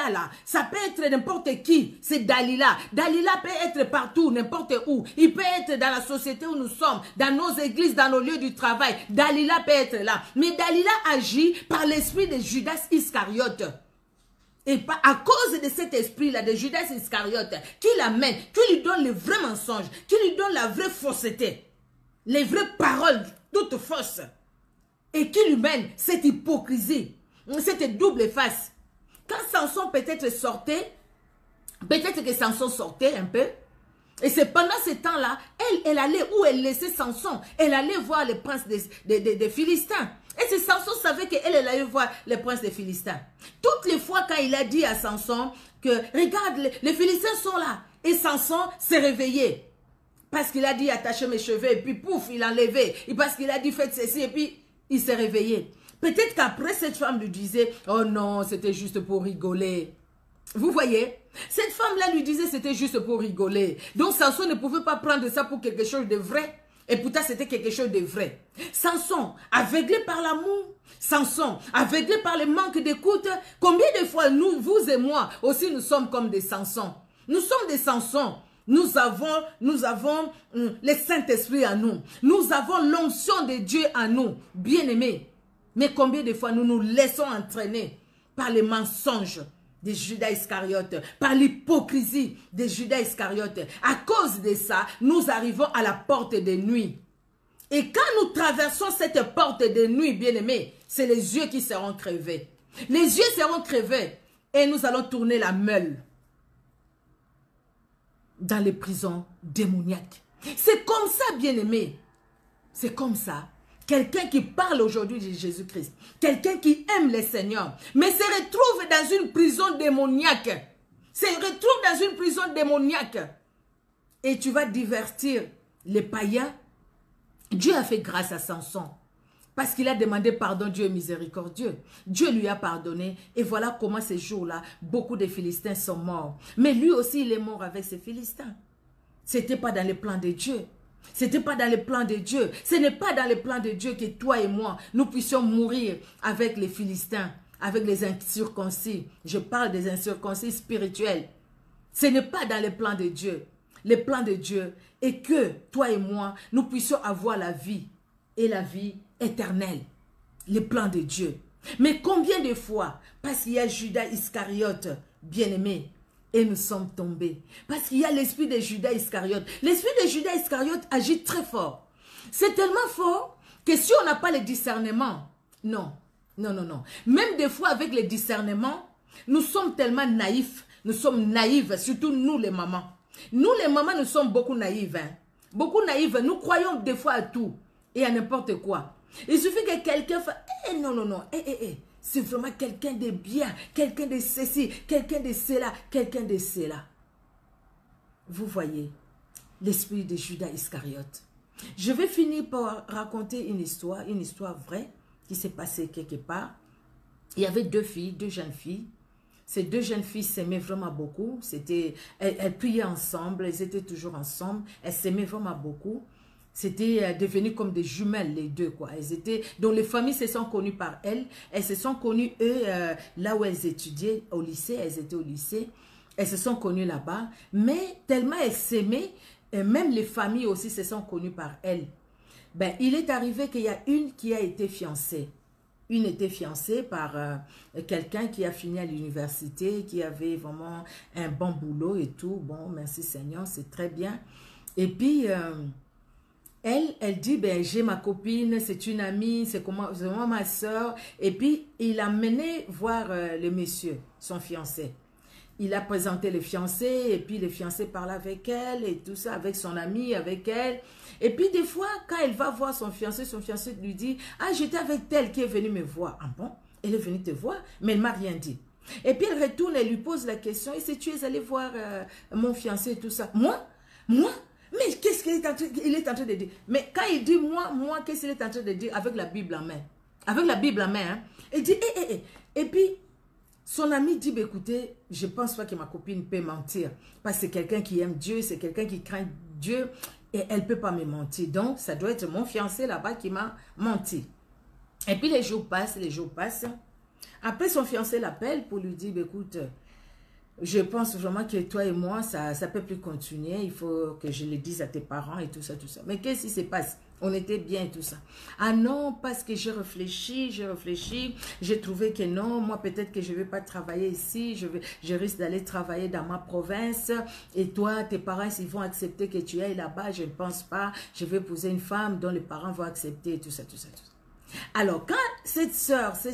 là, ça peut être n'importe qui. C'est Dalila. Dalila peut être partout, n'importe où. Il peut être dans la société où nous sommes, dans nos églises, dans nos lieux du travail. Dalila peut être là. Mais Dalila agit par l'esprit de Judas Iscariote. Et à cause de cet esprit-là, de Judas Iscariote, qui l'amène, qui lui donne le vrai mensonge, qui lui donne la vraie fausseté. Les vraies paroles, toutes fausses. Et qui lui mène cette hypocrisie, cette double face. Quand Samson peut-être sortait, peut-être que Samson sortait un peu. Et c'est pendant ce temps-là, elle allait où elle laissait Samson. Elle allait voir les princes des Philistins. Et c'est Samson savait qu'elle allait voir les princes des Philistins. Toutes les fois quand il a dit à Samson que, regarde, les Philistins sont là. Et Samson s'est réveillé. Parce qu'il a dit attacher mes cheveux et puis pouf, il a enlevé. Et parce qu'il a dit faites ceci et puis il s'est réveillé. Peut-être qu'après cette femme lui disait oh non, c'était juste pour rigoler. Vous voyez, cette femme-là lui disait c'était juste pour rigoler. Donc Samson ne pouvait pas prendre ça pour quelque chose de vrai. Et pourtant c'était quelque chose de vrai. Samson, aveuglé par l'amour. Samson, aveuglé par le manque d'écoute. Combien de fois nous, vous et moi aussi nous sommes comme des Samsons. Nous sommes des Samsons. Nous avons le Saint-Esprit en nous. Nous avons l'onction de Dieu en nous, bien-aimés. Mais combien de fois nous nous laissons entraîner par les mensonges de Judas Iscariote, par l'hypocrisie de Judas Iscariote. À cause de ça, nous arrivons à la porte de nuit. Et quand nous traversons cette porte de nuit, bien-aimés, c'est les yeux qui seront crevés. Les yeux seront crevés et nous allons tourner la meule dans les prisons démoniaques. C'est comme ça, bien-aimés. C'est comme ça. Quelqu'un qui parle aujourd'hui de Jésus-Christ, quelqu'un qui aime le Seigneur, mais se retrouve dans une prison démoniaque. Se retrouve dans une prison démoniaque. Et tu vas divertir les païens. Dieu a fait grâce à Samson. Parce qu'il a demandé pardon, Dieu est miséricordieux. Dieu lui a pardonné. Et voilà comment ces jours-là, beaucoup de Philistins sont morts. Mais lui aussi, il est mort avec ces Philistins. Ce n'était pas dans les plans de Dieu. Ce n'était pas dans les plans de Dieu. Ce n'est pas dans les plans de Dieu que toi et moi, nous puissions mourir avec les Philistins, avec les incirconcis. Je parle des incirconcis spirituels. Ce n'est pas dans les plans de Dieu. Les plans de Dieu est que toi et moi, nous puissions avoir la vie et la vie éternelle. Les plans de Dieu. Mais combien de fois, parce qu'il y a Judas Iscariote, bien-aimé, et nous sommes tombés. Parce qu'il y a l'esprit de Judas Iscariote. L'esprit de Judas Iscariote agit très fort. C'est tellement fort que si on n'a pas le discernement, non. Même des fois avec le discernement, nous sommes tellement naïfs. Nous sommes naïfs, surtout nous les mamans. Nous les mamans, nous sommes beaucoup naïves. Hein? Beaucoup naïves. Nous croyons des fois à tout et à n'importe quoi. Il suffit que quelqu'un fasse, non. C'est vraiment quelqu'un de bien, quelqu'un de ceci, quelqu'un de cela, quelqu'un de cela. Vous voyez, l'esprit de Judas Iscariote. Je vais finir par raconter une histoire vraie qui s'est passée quelque part. Il y avait deux jeunes filles. Ces deux jeunes filles s'aimaient vraiment beaucoup. Elles priaient ensemble, elles étaient toujours ensemble. Elles s'aimaient vraiment beaucoup. C'était devenu comme des jumelles, les deux, quoi. Donc les familles se sont connues par elles. Elles se sont connues, eux, là où elles étudiaient, au lycée. Elles étaient au lycée. Elles se sont connues là-bas. Mais tellement elles s'aimaient, même les familles aussi se sont connues par elles. Ben, il est arrivé qu'il y a une qui a été fiancée. Une était fiancée par quelqu'un qui a fini à l'université, qui avait vraiment un bon boulot et tout. Bon, merci Seigneur, c'est très bien. Et puis... Elle dit, ben, j'ai ma copine, c'est une amie, c'est vraiment ma soeur. Et puis, il a mené voir le monsieur, son fiancé. Il a présenté le fiancé, et puis le fiancé parle avec elle, et tout ça, avec son ami, avec elle. Et puis, des fois, quand elle va voir son fiancé lui dit, ah, j'étais avec telle qui est venue me voir. Ah bon? Elle est venue te voir, mais elle ne m'a rien dit. Et puis, elle retourne, elle lui pose la question, et si tu es allé voir mon fiancé et tout ça? Moi? Mais qu'est-ce qu'il est en train de dire? Mais quand il dit moi, qu'est-ce qu'il est en train de dire avec la Bible en main? Avec la Bible en main, hein? Il dit, Et puis, son ami dit, bah, écoutez, je ne pense pas que ma copine peut mentir. Parce que c'est quelqu'un qui aime Dieu, c'est quelqu'un qui craint Dieu. Et elle ne peut pas me mentir. Donc, ça doit être mon fiancé là-bas qui m'a menti. Et puis, les jours passent. Après, son fiancé l'appelle pour lui dire, bah, écoute... Je pense vraiment que toi et moi, ça ne peut plus continuer. Il faut que je le dise à tes parents et tout ça. Mais qu'est-ce qui se passe? On était bien et tout ça. Ah non, parce que j'ai réfléchi. J'ai trouvé que non, moi peut-être que je ne vais pas travailler ici. Je risque d'aller travailler dans ma province. Et toi, tes parents, ils vont accepter que tu ailles là-bas. Je ne pense pas. Je vais épouser une femme dont les parents vont accepter et tout ça. Alors, quand cette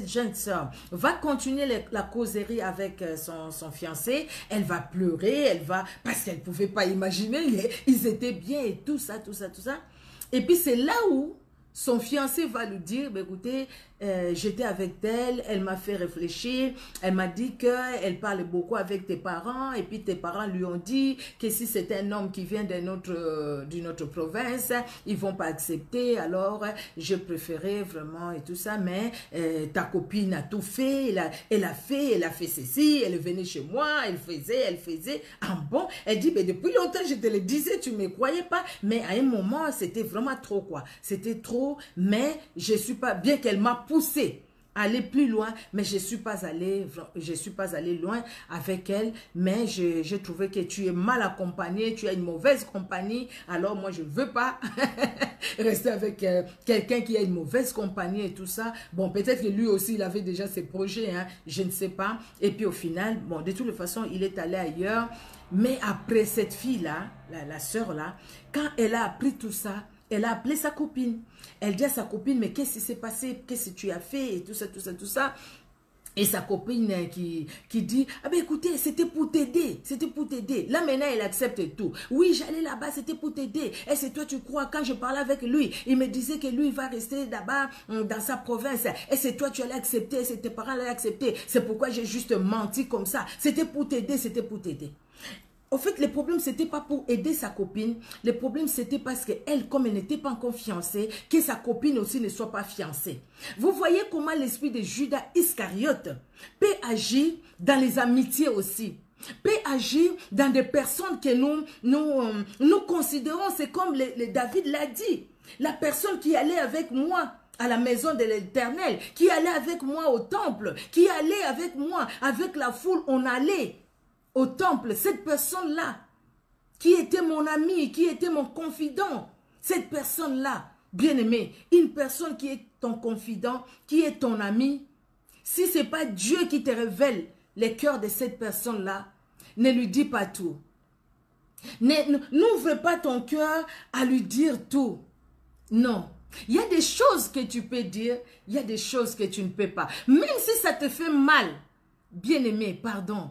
jeune sœur va continuer la causerie avec son fiancé, elle va pleurer, parce qu'elle ne pouvait pas imaginer, ils étaient bien et tout ça. Et puis, c'est là où son fiancé va lui dire, bah, écoutez, j'étais avec elle, elle m'a fait réfléchir, elle m'a dit qu'elle parle beaucoup avec tes parents, et puis tes parents lui ont dit que si c'est un homme qui vient d'une autre province, ils ne vont pas accepter, alors je préférais vraiment et tout ça, mais ta copine a tout fait, elle a fait ceci, elle est venue chez moi, elle faisait, ah bon, elle dit, mais depuis longtemps je te le disais, tu ne me croyais pas, mais à un moment, c'était vraiment trop quoi, c'était trop, mais je ne suis pas, bien qu'elle m'a poussé aller plus loin, mais je suis pas allé loin avec elle, mais j'ai trouvé que tu es mal accompagné, tu as une mauvaise compagnie, alors moi je veux pas rester avec quelqu'un qui a une mauvaise compagnie et tout ça. Bon, peut-être que lui aussi il avait déjà ses projets, hein, je ne sais pas. Et puis au final, bon, de toute façon, il est allé ailleurs. Mais après cette fille-là, la sœur là, quand elle a appris tout ça, elle a appelé sa copine. Elle dit à sa copine, mais qu'est-ce qui s'est passé? Qu'est-ce que tu as fait? Et tout ça, tout ça, tout ça. Et sa copine qui dit, ah ben écoutez, c'était pour t'aider, c'était pour t'aider. Là maintenant, elle accepte tout. Oui, j'allais là-bas, c'était pour t'aider. Et c'est toi, tu crois, quand je parlais avec lui, il me disait que lui, il va rester là-bas dans sa province. Et c'est toi, tu allais accepter, c'est tes parents allaient accepter. C'est pourquoi j'ai juste menti comme ça. C'était pour t'aider, c'était pour t'aider. En fait, le problème, ce n'était pas pour aider sa copine. Le problème, c'était parce qu'elle, comme elle n'était pas encore fiancée, que sa copine aussi ne soit pas fiancée. Vous voyez comment l'esprit de Judas Iscariote peut agir dans les amitiés aussi. Peut agir dans des personnes que nous considérons, c'est comme David l'a dit. La personne qui allait avec moi à la maison de l'Éternel, qui allait avec moi au temple, qui allait avec moi, avec la foule, on allait au temple, cette personne-là, qui était mon ami, qui était mon confident, cette personne-là, bien-aimé, une personne qui est ton confident, qui est ton ami, si ce n'est pas Dieu qui te révèle les cœurs de cette personne-là, ne lui dis pas tout. N'ouvre pas ton cœur à lui dire tout. Non. Il y a des choses que tu peux dire, il y a des choses que tu ne peux pas. Même si ça te fait mal, bien-aimé, pardon.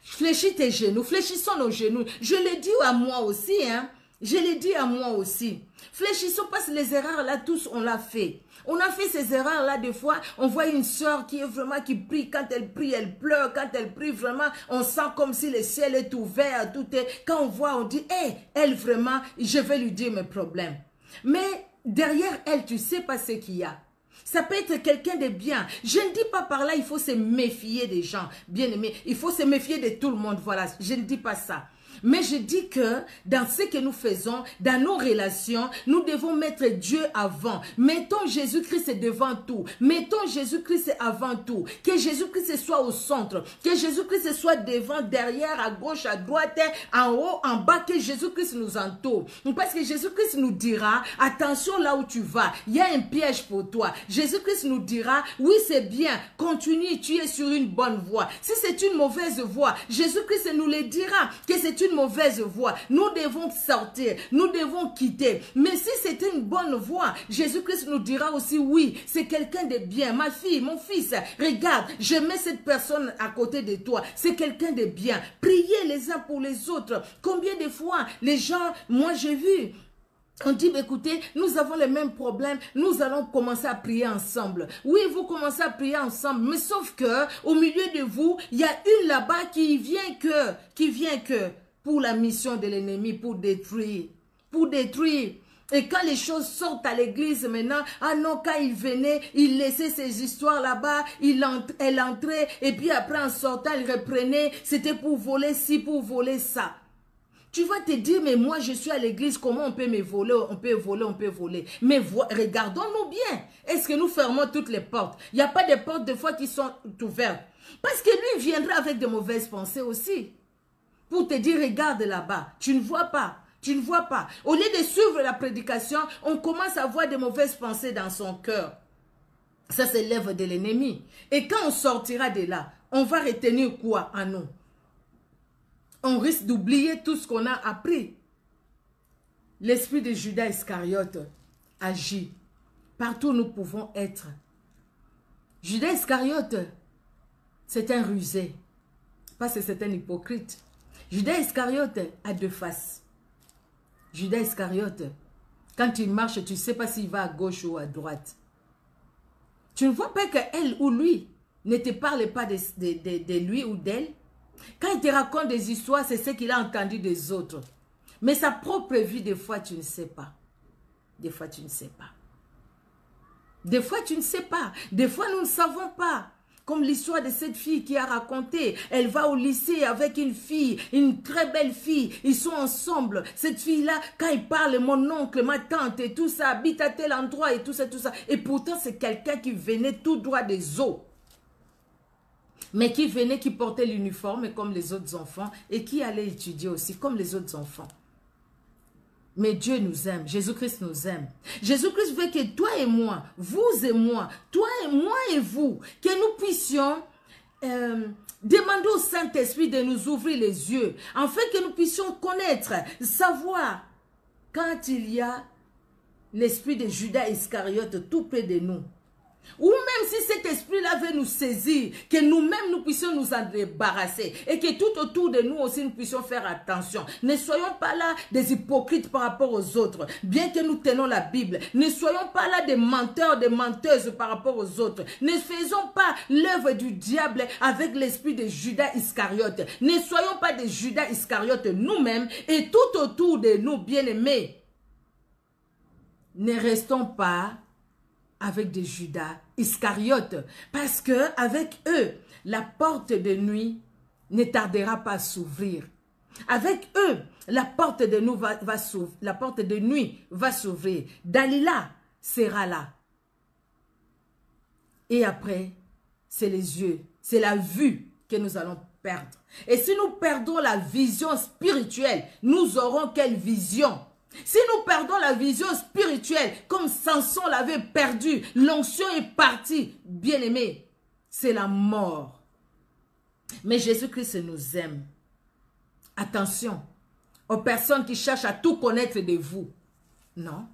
Fléchis tes genoux, fléchissons nos genoux. Je l'ai dit à moi aussi, hein. Je l'ai dit à moi aussi. Fléchissons parce que les erreurs là, tous on l'a fait. On a fait ces erreurs là des fois. On voit une soeur qui est vraiment, qui prie. Quand elle prie, elle pleure. Quand elle prie vraiment, on sent comme si le ciel est ouvert. Tout est. Quand on voit, on dit, hé, elle vraiment, je vais lui dire mes problèmes. Mais derrière elle, tu sais pas ce qu'il y a. Ça peut être quelqu'un de bien. Je ne dis pas par là, il faut se méfier des gens. Bien aimé, il faut se méfier de tout le monde. Voilà, je ne dis pas ça. Mais je dis que dans ce que nous faisons, dans nos relations, nous devons mettre Dieu avant. Mettons Jésus-Christ devant tout. Mettons Jésus-Christ avant tout. Que Jésus-Christ soit au centre. Que Jésus-Christ soit devant, derrière, à gauche, à droite, en haut, en bas. Que Jésus-Christ nous entoure. Parce que Jésus-Christ nous dira, attention là où tu vas. Il y a un piège pour toi. Jésus-Christ nous dira, oui c'est bien, continue, tu es sur une bonne voie. Si c'est une mauvaise voie, Jésus-Christ nous le dira, que c'est une mauvaise voie. Nous devons sortir, nous devons quitter. Mais si c'est une bonne voie, Jésus-Christ nous dira aussi, oui, c'est quelqu'un de bien. Ma fille, mon fils, regarde, je mets cette personne à côté de toi. C'est quelqu'un de bien. Priez les uns pour les autres. Combien de fois les gens, moi j'ai vu, on dit, écoutez, nous avons les mêmes problèmes, nous allons commencer à prier ensemble. Oui, vous commencez à prier ensemble, mais sauf que, au milieu de vous, il y a une là-bas qui vient que pour la mission de l'ennemi, pour détruire. Et quand les choses sortent à l'église maintenant, ah non, quand il venait, il laissait ses histoires là-bas, elle entrait, et puis après en sortant, il reprenait, c'était pour voler ci, pour voler ça. Tu vas te dire, mais moi je suis à l'église, comment on peut me voler? On peut voler. Mais regardons-nous bien. Est-ce que nous fermons toutes les portes? Il n'y a pas de portes des fois qui sont ouvertes. Parce que lui viendra avec de mauvaises pensées aussi. Pour te dire, regarde là-bas, tu ne vois pas. Tu ne vois pas. Au lieu de suivre la prédication, on commence à avoir de mauvaises pensées dans son cœur. Ça, c'est l'œuvre de l'ennemi. Et quand on sortira de là, on va retenir quoi en nous? On risque d'oublier tout ce qu'on a appris. L'esprit de Judas Iscariote agit. Partout où nous pouvons être. Judas Iscariote, c'est un rusé. Parce que c'est un hypocrite. Judas Iscariote a deux faces. Judas Iscariote, quand il marche, tu ne sais pas s'il va à gauche ou à droite. Tu ne vois pas qu'elle ou lui ne te parle pas de lui ou d'elle. Quand il te raconte des histoires, c'est ce qu'il a entendu des autres. Mais sa propre vie, des fois, tu ne sais pas. Des fois, tu ne sais pas. Des fois, tu ne sais pas. Des fois, nous ne savons pas. Comme l'histoire de cette fille qui a raconté. Elle va au lycée avec une fille, une très belle fille. Ils sont ensemble. Cette fille-là, quand il parle, mon oncle, ma tante et tout ça, habite à tel endroit et tout ça, tout ça. Et pourtant, c'est quelqu'un qui venait tout droit des eaux. Mais qui venait, qui portait l'uniforme comme les autres enfants et qui allait étudier aussi comme les autres enfants. Mais Dieu nous aime, Jésus-Christ nous aime. Jésus-Christ veut que toi et moi, vous et moi, toi et moi et vous, que nous puissions demander au Saint-Esprit de nous ouvrir les yeux, afin que nous puissions connaître, savoir, quand il y a l'esprit de Judas Iscariote tout près de nous, ou même si cet esprit-là veut nous saisir, que nous-mêmes nous puissions nous en débarrasser et que tout autour de nous aussi nous puissions faire attention. Ne soyons pas là des hypocrites par rapport aux autres, bien que nous tenons la Bible. Ne soyons pas là des menteurs, des menteuses par rapport aux autres. Ne faisons pas l'œuvre du diable avec l'esprit de Judas Iscariote. Ne soyons pas des Judas Iscariote nous-mêmes et tout autour de nous, bien-aimés. Ne restons pas avec des Judas Iscariotes, parce que avec eux, la porte de nuit ne tardera pas à s'ouvrir. Avec eux, la porte de nuit va s'ouvrir. Dalila sera là. Et après, c'est les yeux, c'est la vue que nous allons perdre. Et si nous perdons la vision spirituelle, nous aurons quelle vision? Si nous perdons la vision spirituelle, comme Samson l'avait perdu, l'onction est partie, bien-aimé, c'est la mort. Mais Jésus-Christ nous aime. Attention aux personnes qui cherchent à tout connaître de vous. Non.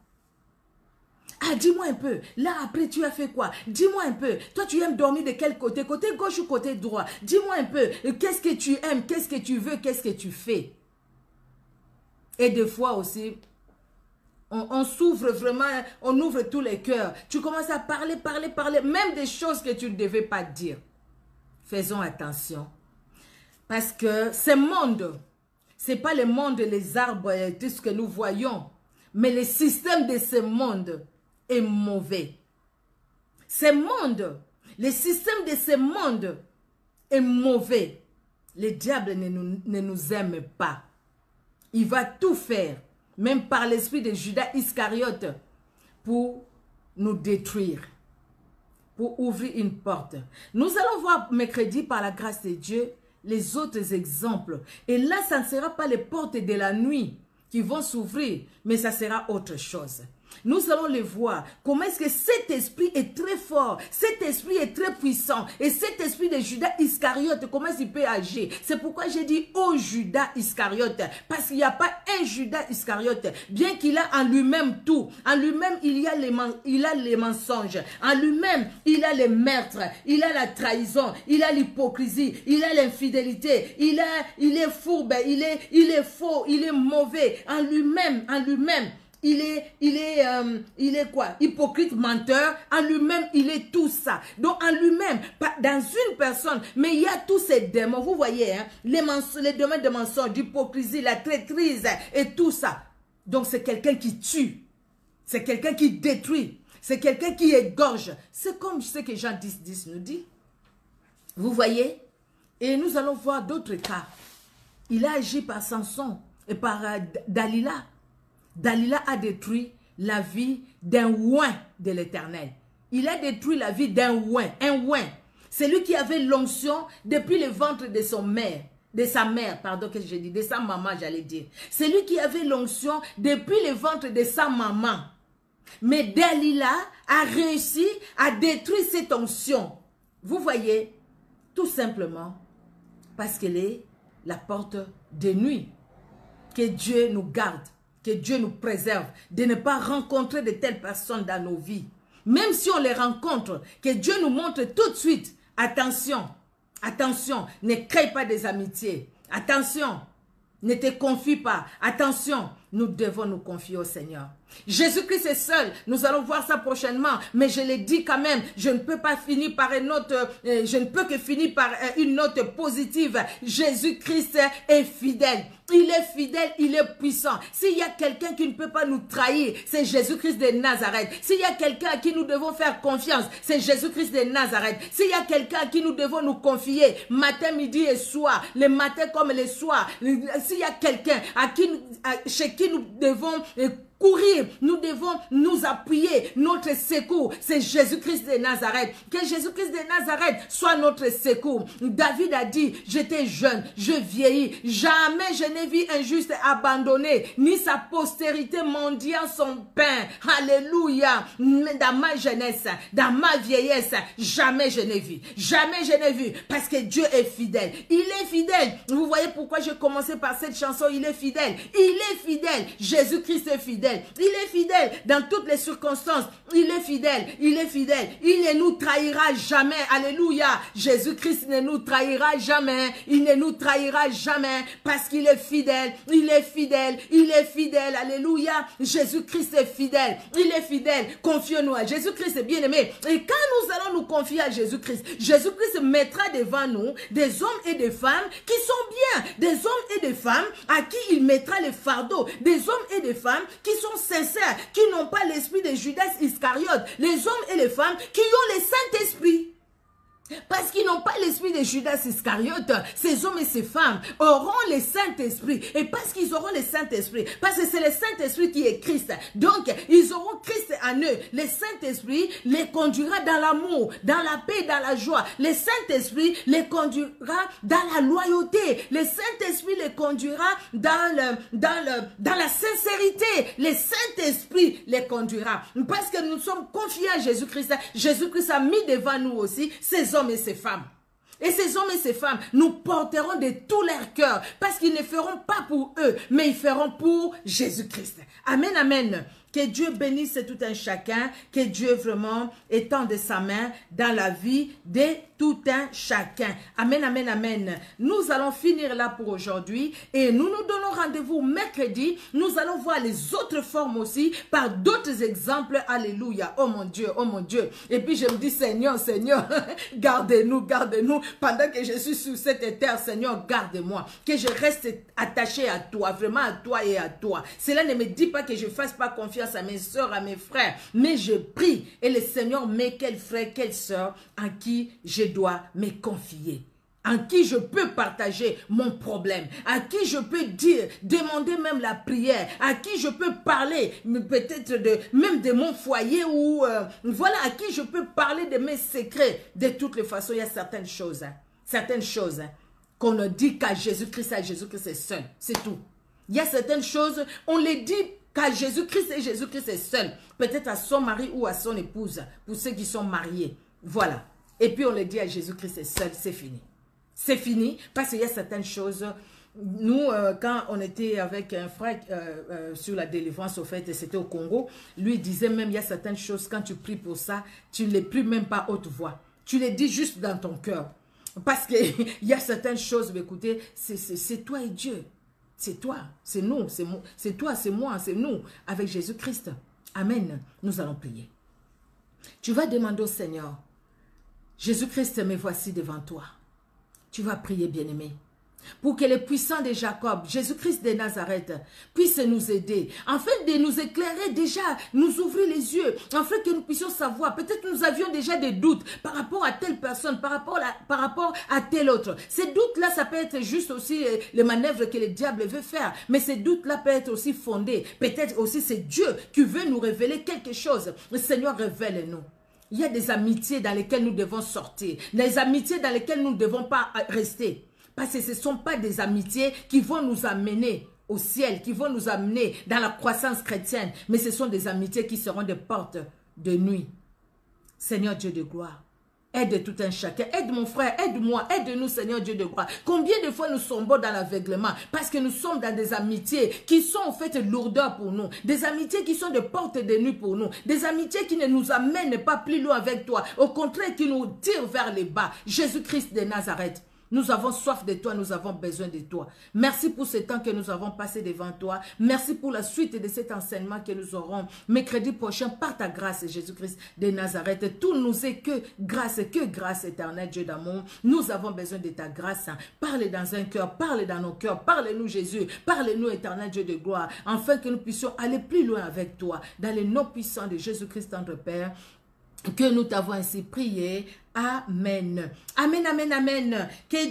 Ah, dis-moi un peu, là après tu as fait quoi? Dis-moi un peu, toi tu aimes dormir de quel côté? Côté gauche ou côté droit? Dis-moi un peu, qu'est-ce que tu aimes, qu'est-ce que tu veux, qu'est-ce que tu fais? Et des fois aussi, on s'ouvre vraiment, on ouvre tous les cœurs. Tu commences à parler, même des choses que tu ne devais pas dire. Faisons attention. Parce que ce monde, ce n'est pas le monde, les arbres, tout ce que nous voyons. Mais le système de ce monde est mauvais. Ce monde, le système de ce monde est mauvais. Le diable ne nous aime pas. Il va tout faire, même par l'esprit de Judas Iscariote, pour nous détruire, pour ouvrir une porte. Nous allons voir mercredi, par la grâce de Dieu, les autres exemples. Et là, ça ne sera pas les portes de la nuit qui vont s'ouvrir, mais ça sera autre chose. Nous allons le voir. Comment est-ce que cet esprit est très fort, cet esprit est très puissant. Et cet esprit de Judas Iscariote, comment il peut agir? C'est pourquoi j'ai dit au Judas Iscariote. Parce qu'il n'y a pas un Judas Iscariote. Bien qu'il a en lui-même tout. En lui-même, il a les mensonges. En lui-même, il a les meurtres. Il a la trahison. Il a l'hypocrisie. Il a l'infidélité. Il est fourbe. Il est faux. Il est mauvais. En lui-même. Il est quoi? Hypocrite, menteur. En lui-même, il est tout ça. Donc, en lui-même, dans une personne, mais il y a tous ces démons. Vous voyez, hein, les démons de mensonge, d'hypocrisie, la traîtrise et tout ça. Donc, c'est quelqu'un qui tue. C'est quelqu'un qui détruit. C'est quelqu'un qui égorge. C'est comme ce que Jean 10 nous dit. Vous voyez? Et nous allons voir d'autres cas. Il a agi par Samson et par Dalila. Dalila a détruit la vie d'un oint de l'Éternel. Il a détruit la vie d'un oint, un oint. C'est lui qui avait l'onction depuis le ventre de sa mère, pardon, qu'est-ce que j'ai dit, de sa maman, j'allais dire. C'est lui qui avait l'onction depuis le ventre de sa maman. Mais Dalila a réussi à détruire cette onction. Vous voyez, tout simplement, parce qu'elle est la porte de nuit. Que Dieu nous garde. Que Dieu nous préserve de ne pas rencontrer de telles personnes dans nos vies. Même si on les rencontre, que Dieu nous montre tout de suite. Attention, attention, ne crée pas des amitiés. Attention, ne te confie pas. Attention, nous devons nous confier au Seigneur. Jésus-Christ est seul. Nous allons voir ça prochainement. Mais je l'ai dit quand même, je ne peux pas finir par une note, je ne peux que finir par une note positive. Jésus-Christ est fidèle. Il est fidèle, il est puissant. S'il y a quelqu'un qui ne peut pas nous trahir, c'est Jésus-Christ de Nazareth. S'il y a quelqu'un à qui nous devons faire confiance, c'est Jésus-Christ de Nazareth. S'il y a quelqu'un à qui nous devons nous confier, matin, midi et soir, les matins comme les soirs, s'il y a quelqu'un chez qui nous devons courir, nous devons nous appuyer, notre secours, c'est Jésus-Christ de Nazareth. Que Jésus-Christ de Nazareth soit notre secours. David a dit, j'étais jeune, je vieillis, jamais je n'ai vu un juste abandonné, ni sa postérité mendiant son pain. Alléluia. Dans ma jeunesse, dans ma vieillesse, jamais je n'ai vu. Jamais je n'ai vu. Parce que Dieu est fidèle. Il est fidèle. Vous voyez pourquoi j'ai commencé par cette chanson, il est fidèle. Il est fidèle. Jésus-Christ est fidèle. Il est fidèle dans toutes les circonstances. Il est fidèle. Il est fidèle. Il ne nous trahira jamais. Alléluia. Jésus-Christ ne nous trahira jamais. Il ne nous trahira jamais parce qu'il est fidèle. Il est fidèle. Il est fidèle. Alléluia. Jésus-Christ est fidèle. Il est fidèle. Confions-nous à Jésus-Christ, bien-aimé. Et quand nous allons nous confier à Jésus-Christ, Jésus-Christ mettra devant nous des hommes et des femmes qui sont bien. Des hommes et des femmes à qui il mettra les fardeaux. Des hommes et des femmes qui sont sincères, qui n'ont pas l'esprit de Judas Iscariote. Les hommes et les femmes qui ont le Saint-Esprit. Parce qu'ils n'ont pas l'esprit de Judas Iscariote, ces hommes et ces femmes auront le Saint-Esprit. Et parce qu'ils auront le Saint-Esprit, parce que c'est le Saint-Esprit qui est Christ. Donc, ils auront Christ en eux. Le Saint-Esprit les conduira dans l'amour, dans la paix, dans la joie. Le Saint-Esprit les conduira dans la loyauté. Le Saint-Esprit les conduira dans la sincérité. Le Saint-Esprit les conduira. Parce que nous sommes confiés à Jésus-Christ. Jésus-Christ a mis devant nous aussi ces hommes et ces femmes. Et ces hommes et ces femmes, nous porterons de tout leur cœur, parce qu'ils ne feront pas pour eux, mais ils feront pour Jésus-Christ. Amen, amen. Que Dieu bénisse tout un chacun, que Dieu vraiment étende sa main dans la vie de tout un chacun. Amen, amen, amen. Nous allons finir là pour aujourd'hui et nous nous donnons rendez-vous mercredi. Nous allons voir les autres formes aussi par d'autres exemples. Alléluia. Oh mon Dieu, oh mon Dieu. Et puis je me dis, Seigneur, Seigneur, garde-nous, garde-nous. Pendant que je suis sur cette terre, Seigneur, garde-moi. Que je reste attaché à toi, vraiment à toi et à toi. Cela ne me dit pas que je ne fasse pas confiance à mes soeurs, à mes frères, mais je prie et le Seigneur met quel frère, quelle soeur en qui je dois me confier, en qui je peux partager mon problème, à qui je peux dire, demander même la prière, à qui je peux parler peut-être même de mon foyer ou voilà, à qui je peux parler de mes secrets. De toutes les façons, il y a certaines choses qu'on ne dit qu'à Jésus-Christ est seul, c'est tout. Il y a certaines choses, on les dit qu'à Jésus-Christ est seul. Peut-être à son mari ou à son épouse, pour ceux qui sont mariés. Voilà. Et puis on le dit à Jésus-Christ est seul, c'est fini. C'est fini parce qu'il y a certaines choses. Nous, quand on était avec un frère sur la délivrance, au fait, c'était au Congo, lui disait même, il y a certaines choses, quand tu pries pour ça, tu ne les pries même pas haute voix. Tu les dis juste dans ton cœur. Parce qu'il y a certaines choses, mais écoutez, c'est toi et Dieu. C'est toi, c'est nous, c'est toi, c'est moi, c'est nous, avec Jésus-Christ. Amen. Nous allons prier. Tu vas demander au Seigneur, Jésus-Christ, me voici devant toi. Tu vas prier, bien-aimé, pour que le puissant de Jacob, Jésus-Christ de Nazareth, puisse nous aider, afin de nous éclairer déjà, nous ouvrir les yeux, afin que nous puissions savoir. Peut-être que nous avions déjà des doutes par rapport à telle personne, par rapport à tel autre. Ces doutes-là, ça peut être juste aussi les manœuvres que le diable veut faire, mais ces doutes-là peuvent être aussi fondés. Peut-être aussi c'est Dieu qui veut nous révéler quelque chose. Le Seigneur, révèle-nous. Il y a des amitiés dans lesquelles nous devons sortir, des amitiés dans lesquelles nous ne devons pas rester. Parce que ce ne sont pas des amitiés qui vont nous amener au ciel, qui vont nous amener dans la croissance chrétienne, mais ce sont des amitiés qui seront des portes de nuit. Seigneur Dieu de gloire, aide tout un chacun, aide mon frère, aide-moi, aide-nous Seigneur Dieu de gloire. Combien de fois nous sommes dans l'aveuglement parce que nous sommes dans des amitiés qui sont en fait lourdeurs pour nous, des amitiés qui sont des portes de nuit pour nous, des amitiés qui ne nous amènent pas plus loin avec toi, au contraire qui nous tirent vers les bas. Jésus-Christ de Nazareth, Nous avons soif de toi, nous avons besoin de toi. Merci pour ce temps que nous avons passé devant toi. Merci pour la suite de cet enseignement que nous aurons mercredi prochain par ta grâce, Jésus-Christ de Nazareth. Tout nous est que grâce éternelle, Dieu d'amour. Nous avons besoin de ta grâce. Parle dans un cœur, parle dans nos cœurs. Parle-nous, Jésus. Parle-nous, éternel Dieu de gloire, afin que nous puissions aller plus loin avec toi. Dans le nom puissant de Jésus-Christ, notre Père, que nous t'avons ainsi prié. Amen. Amen, amen, amen. Que